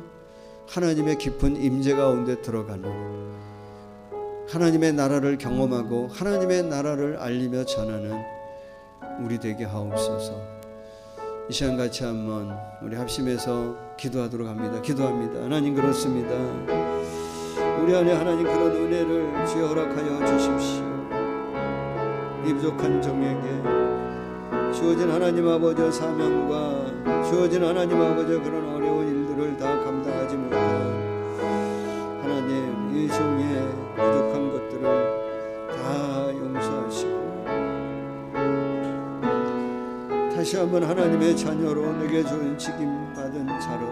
S4: 하나님의 깊은 임재 가운데 들어가는 하나님의 나라를 경험하고 하나님의 나라를 알리며 전하는 우리 되게 하옵소서. 이 시간 같이 한번 우리 합심해서 기도하도록 합니다. 기도합니다. 하나님, 그렇습니다. 우리 안에 하나님 그런 은혜를 주여 허락하여 주십시오. 이 부족한 종에게 주어진 하나님 아버지의 사명과 주어진 하나님 아버지의 그런 어려운 일들을 다 감당하지 못한 하나님, 이 종의 부족한 것들을 다 용서하시고 다시 한번 하나님의 자녀로 내게 좋은 직임 받은 자로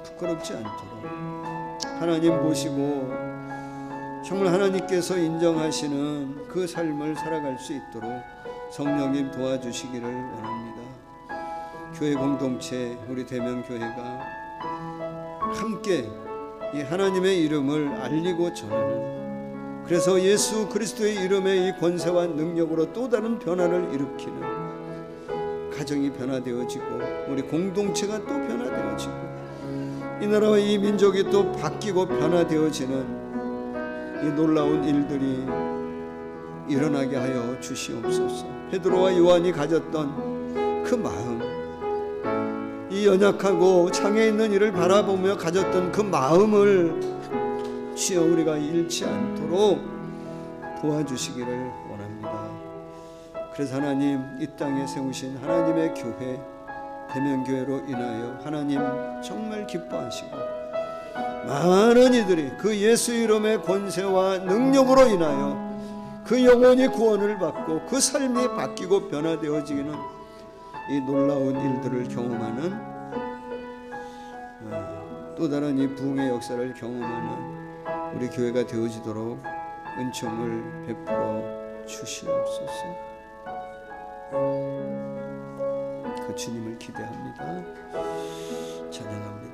S4: 부끄럽지 않도록 하나님 보시고 정말 하나님께서 인정하시는 그 삶을 살아갈 수 있도록 성령님 도와주시기를 원합니다. 교회 공동체, 우리 대명교회가 함께 이 하나님의 이름을 알리고 전하는, 그래서 예수 그리스도의 이름의 이 권세와 능력으로 또 다른 변화를 일으키는 가정이 변화되어지고 우리 공동체가 또 변화되어지고 이 나라와 이 민족이 또 바뀌고 변화되어지는 이 놀라운 일들이 일어나게 하여 주시옵소서. 베드로와 요한이 가졌던 그 마음, 이 연약하고 창에 있는 이를 바라보며 가졌던 그 마음을 주여 우리가 잃지 않도록 도와주시기를 원합니다. 그래서 하나님, 이 땅에 세우신 하나님의 교회 대명교회로 인하여 하나님 정말 기뻐하시고 많은 이들이 그 예수 이름의 권세와 능력으로 인하여 그 영혼이 구원을 받고 그 삶이 바뀌고 변화되어지기는 이 놀라운 일들을 경험하는 또 다른 이 부흥의 역사를 경험하는 우리 교회가 되어지도록 은총을 베풀어 주시옵소서. 그 주님을 기대합니다. 찬양합니다.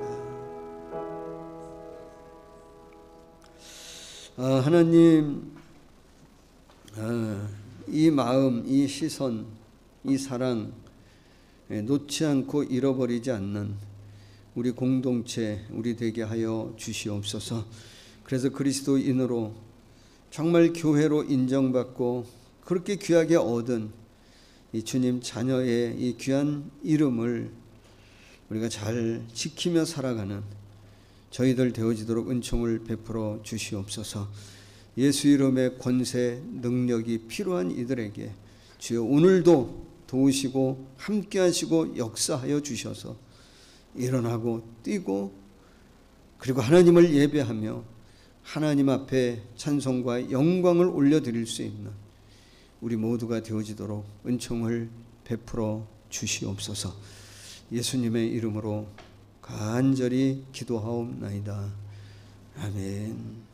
S4: 하나님, 이 마음, 이 시선, 이 사랑 놓지 않고 잃어버리지 않는 우리 공동체, 우리 되게 하여 주시옵소서. 그래서 그리스도인으로 정말 교회로 인정받고 그렇게 귀하게 얻은 이 주님 자녀의 이 귀한 이름을 우리가 잘 지키며 살아가는 저희들 되어지도록 은총을 베풀어 주시옵소서. 예수 이름의 권세, 능력이 필요한 이들에게 주여 오늘도 도우시고 함께 하시고 역사하여 주셔서 일어나고 뛰고 그리고 하나님을 예배하며 하나님 앞에 찬송과 영광을 올려드릴 수 있는 우리 모두가 되어지도록 은총을 베풀어 주시옵소서. 예수님의 이름으로 간절히 기도하옵나이다. 아멘.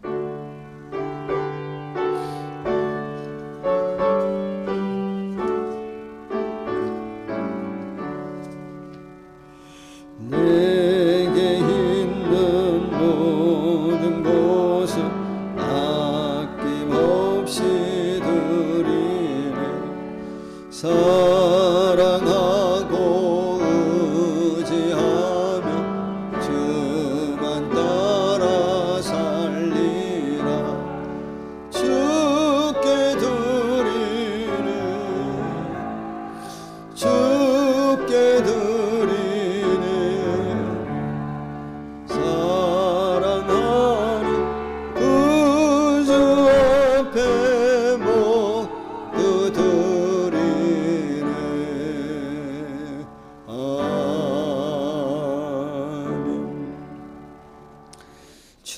S4: 내게 있는 모든 것을 아낌없이 드리네. 사랑하고 의지하며 주만 따라 살리라.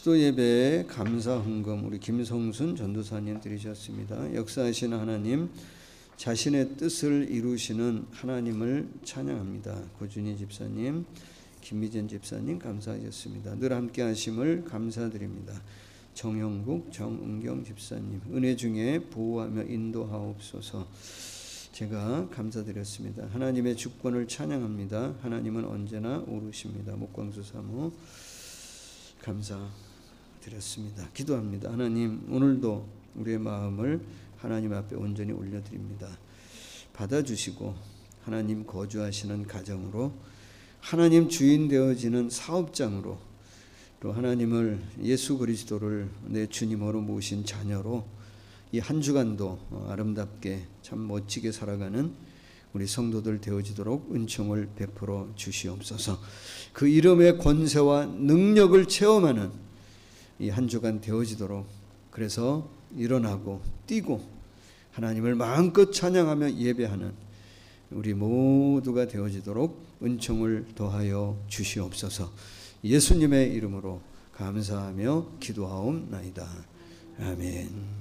S4: 수도 예배 감사 헌금 우리 김성순 전도사님 드리셨습니다. 역사하시는 하나님, 자신의 뜻을 이루시는 하나님을 찬양합니다. 고준희 집사님, 김미전 집사님 감사하셨습니다. 늘 함께 하심을 감사드립니다. 정형국, 정은경 집사님, 은혜 중에 보호하며 인도하옵소서. 제가 감사드렸습니다. 하나님의 주권을 찬양합니다. 하나님은 언제나 오르십니다. 목광수 사모 감사드렸습니다. 기도합니다. 하나님, 오늘도 우리의 마음을 하나님 앞에 온전히 올려드립니다. 받아주시고 하나님 거주하시는 가정으로, 하나님 주인 되어지는 사업장으로, 또 하나님을 예수 그리스도를 내 주님으로 모신 자녀로 이 한 주간도 아름답게 참 멋지게 살아가는 우리 성도들 되어지도록 은총을 베풀어 주시옵소서. 그 이름의 권세와 능력을 체험하는 이 한 주간 되어지도록, 그래서 일어나고 뛰고 하나님을 마음껏 찬양하며 예배하는 우리 모두가 되어지도록 은총을 더하여 주시옵소서. 예수님의 이름으로 감사하며 기도하옵나이다. 아멘.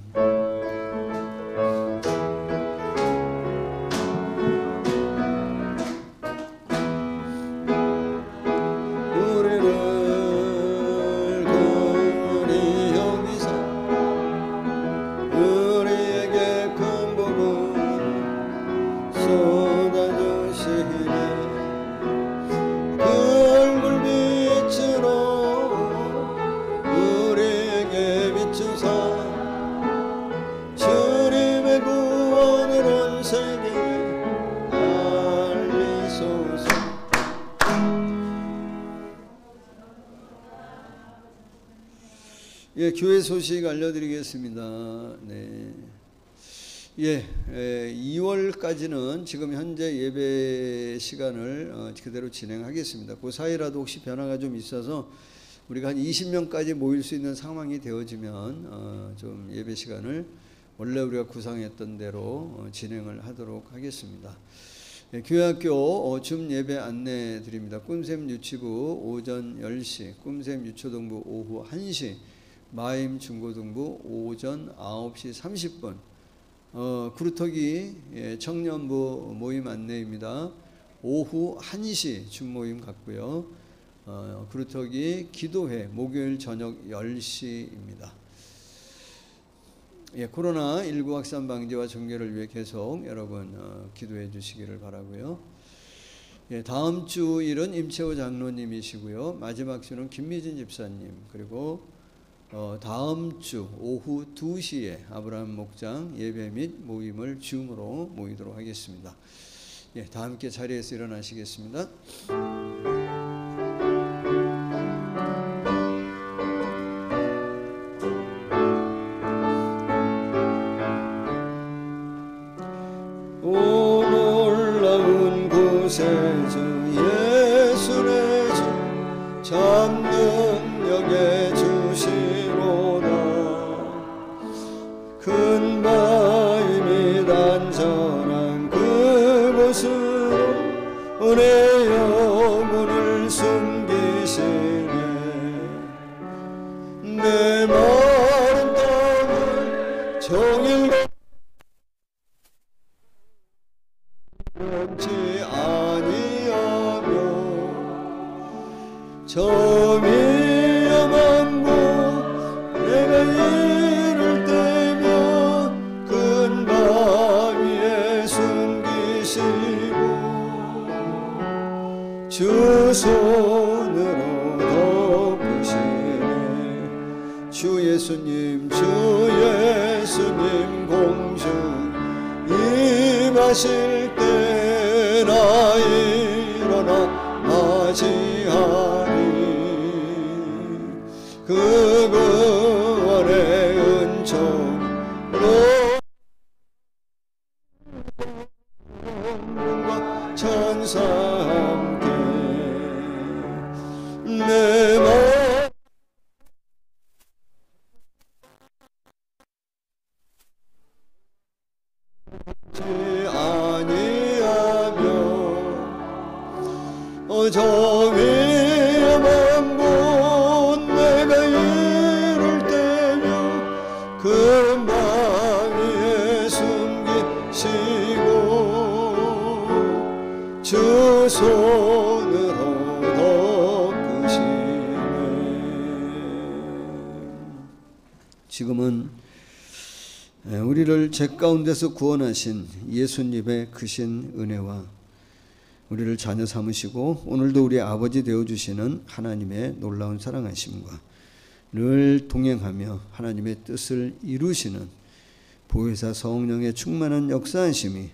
S4: 예, 교회 소식 알려드리겠습니다. 네. 2월까지는 지금 현재 예배 시간을 그대로 진행하겠습니다. 그 사이라도 혹시 변화가 좀 있어서 우리가 한 20명까지 모일 수 있는 상황이 되어지면 좀 예배 시간을 원래 우리가 구상했던 대로 진행을 하도록 하겠습니다. 교회학교 줌 예배 안내 드립니다. 꿈샘 유치부 오전 10시, 꿈샘 유초등부 오후 1시, 마임 중고등부 오전 9시 30분, 구루터기 청년부 모임 안내입니다. 오후 1시 줌 모임 같고요. 구루터기 기도회 목요일 저녁 10시입니다. 코로나19 확산 방지와 종교를 위해 계속 여러분 기도해 주시기를 바라고요. 다음 주 일은 임채호 장로님이시고요. 마지막 주는 김미진 집사님, 그리고 다음 주 오후 2시에 아브라함 목장 예배 및 모임을 줌으로 모이도록 하겠습니다. 다 함께 자리에서 일어나시겠습니다.
S5: 오 놀라운 구세주 예수 내 주 참 능력의 주시로다. 큰 바임이 단전한 그곳으로 은혜 영혼을 숨기시네. 내 마른 땅을 종일 지 아니하며 저 위험한 곳 내가 이를 때면 큰 밤 위에 숨기시고 주 손으로 덮으시네. 주 예수님 공중 임하실 때 나 일어나 맞이하리. 그 구원의 은총으로 천사 함께 내 마음 아니하며 저 위험한 곳 내가 주 손으로 덮으시네.
S4: 지금은 우리를 죄 가운데서 구원하신 예수님의 크신 은혜와 우리를 자녀 삼으시고 오늘도 우리의 아버지 되어주시는 하나님의 놀라운 사랑하심과 늘 동행하며 하나님의 뜻을 이루시는 보혜사 성령의 충만한 역사하심이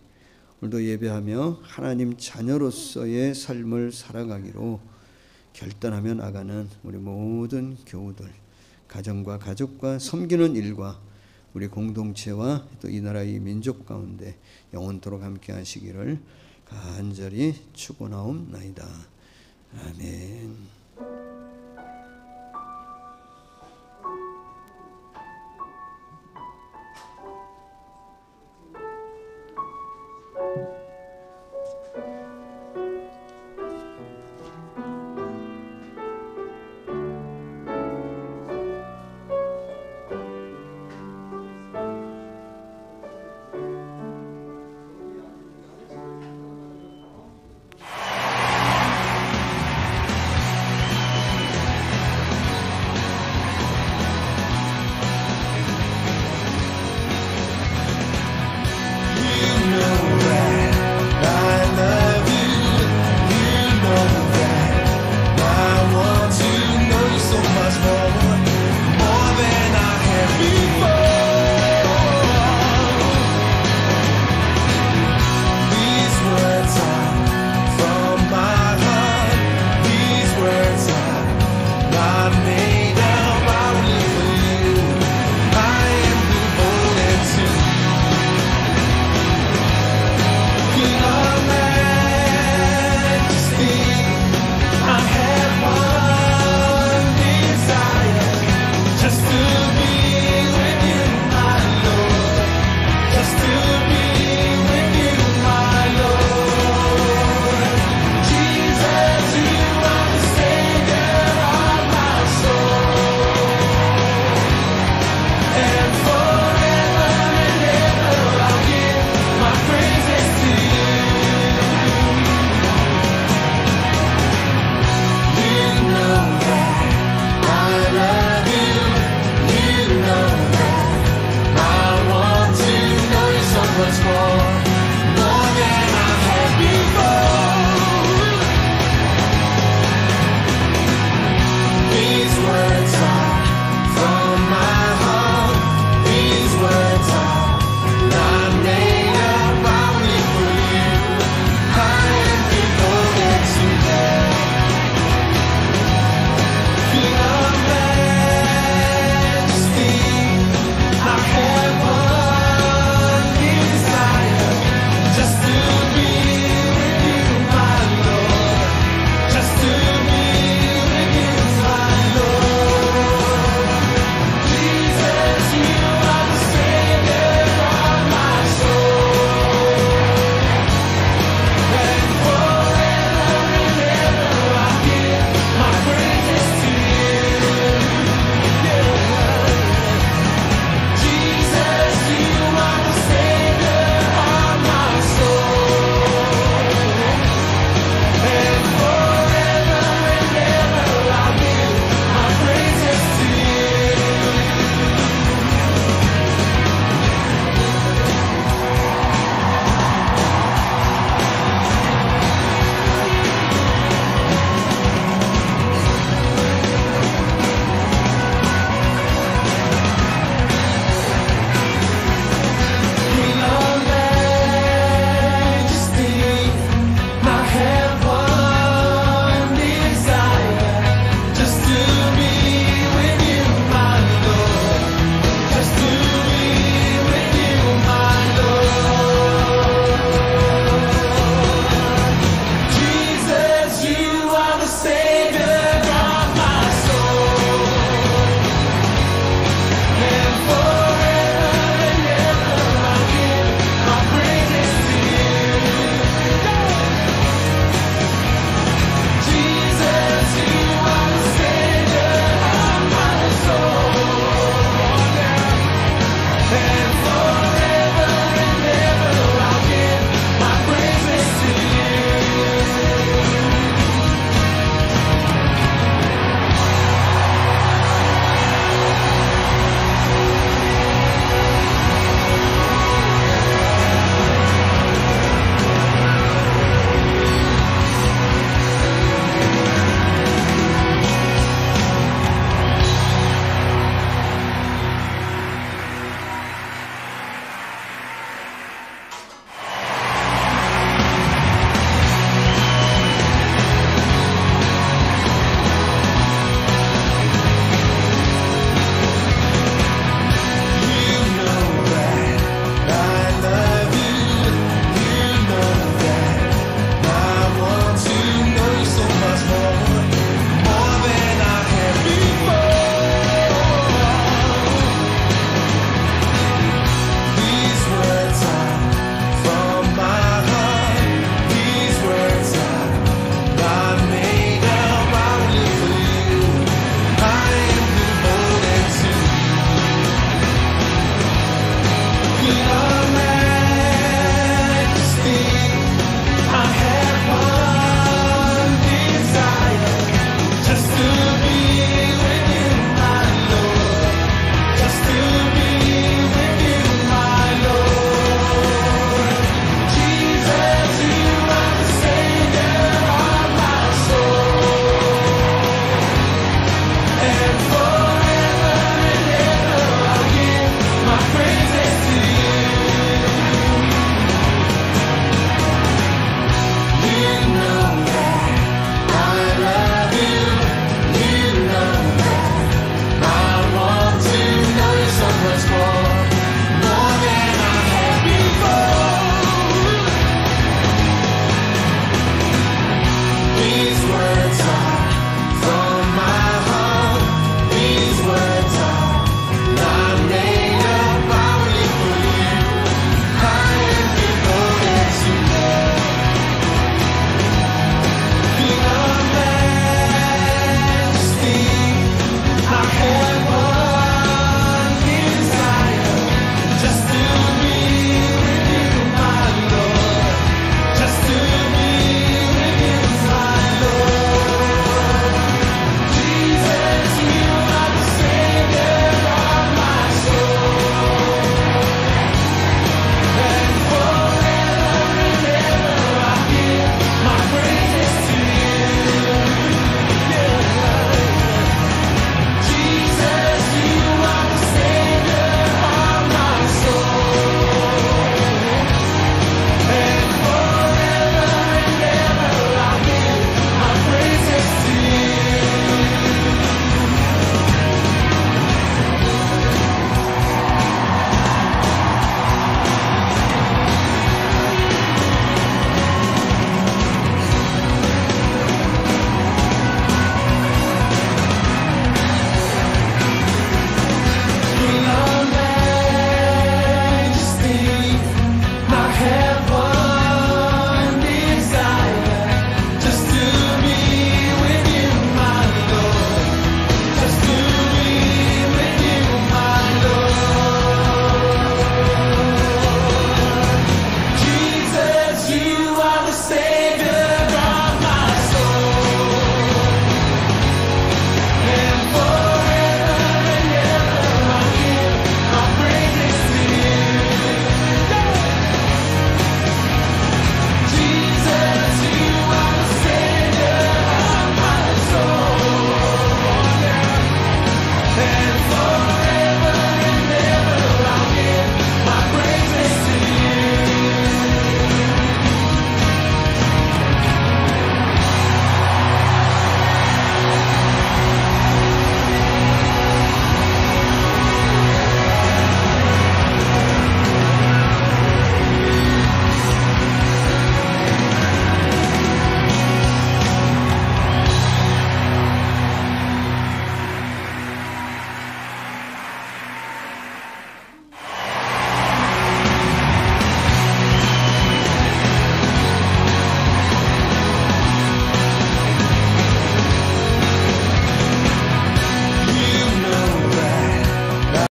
S4: 오늘도 예배하며 하나님 자녀로서의 삶을 살아가기로 결단하며 나가는 우리 모든 교우들, 가정과 가족과 섬기는 일과 우리 공동체와 또 이 나라의 민족 가운데 영원토록 함께 하시기를 간절히 축원하옵나이다. 아멘.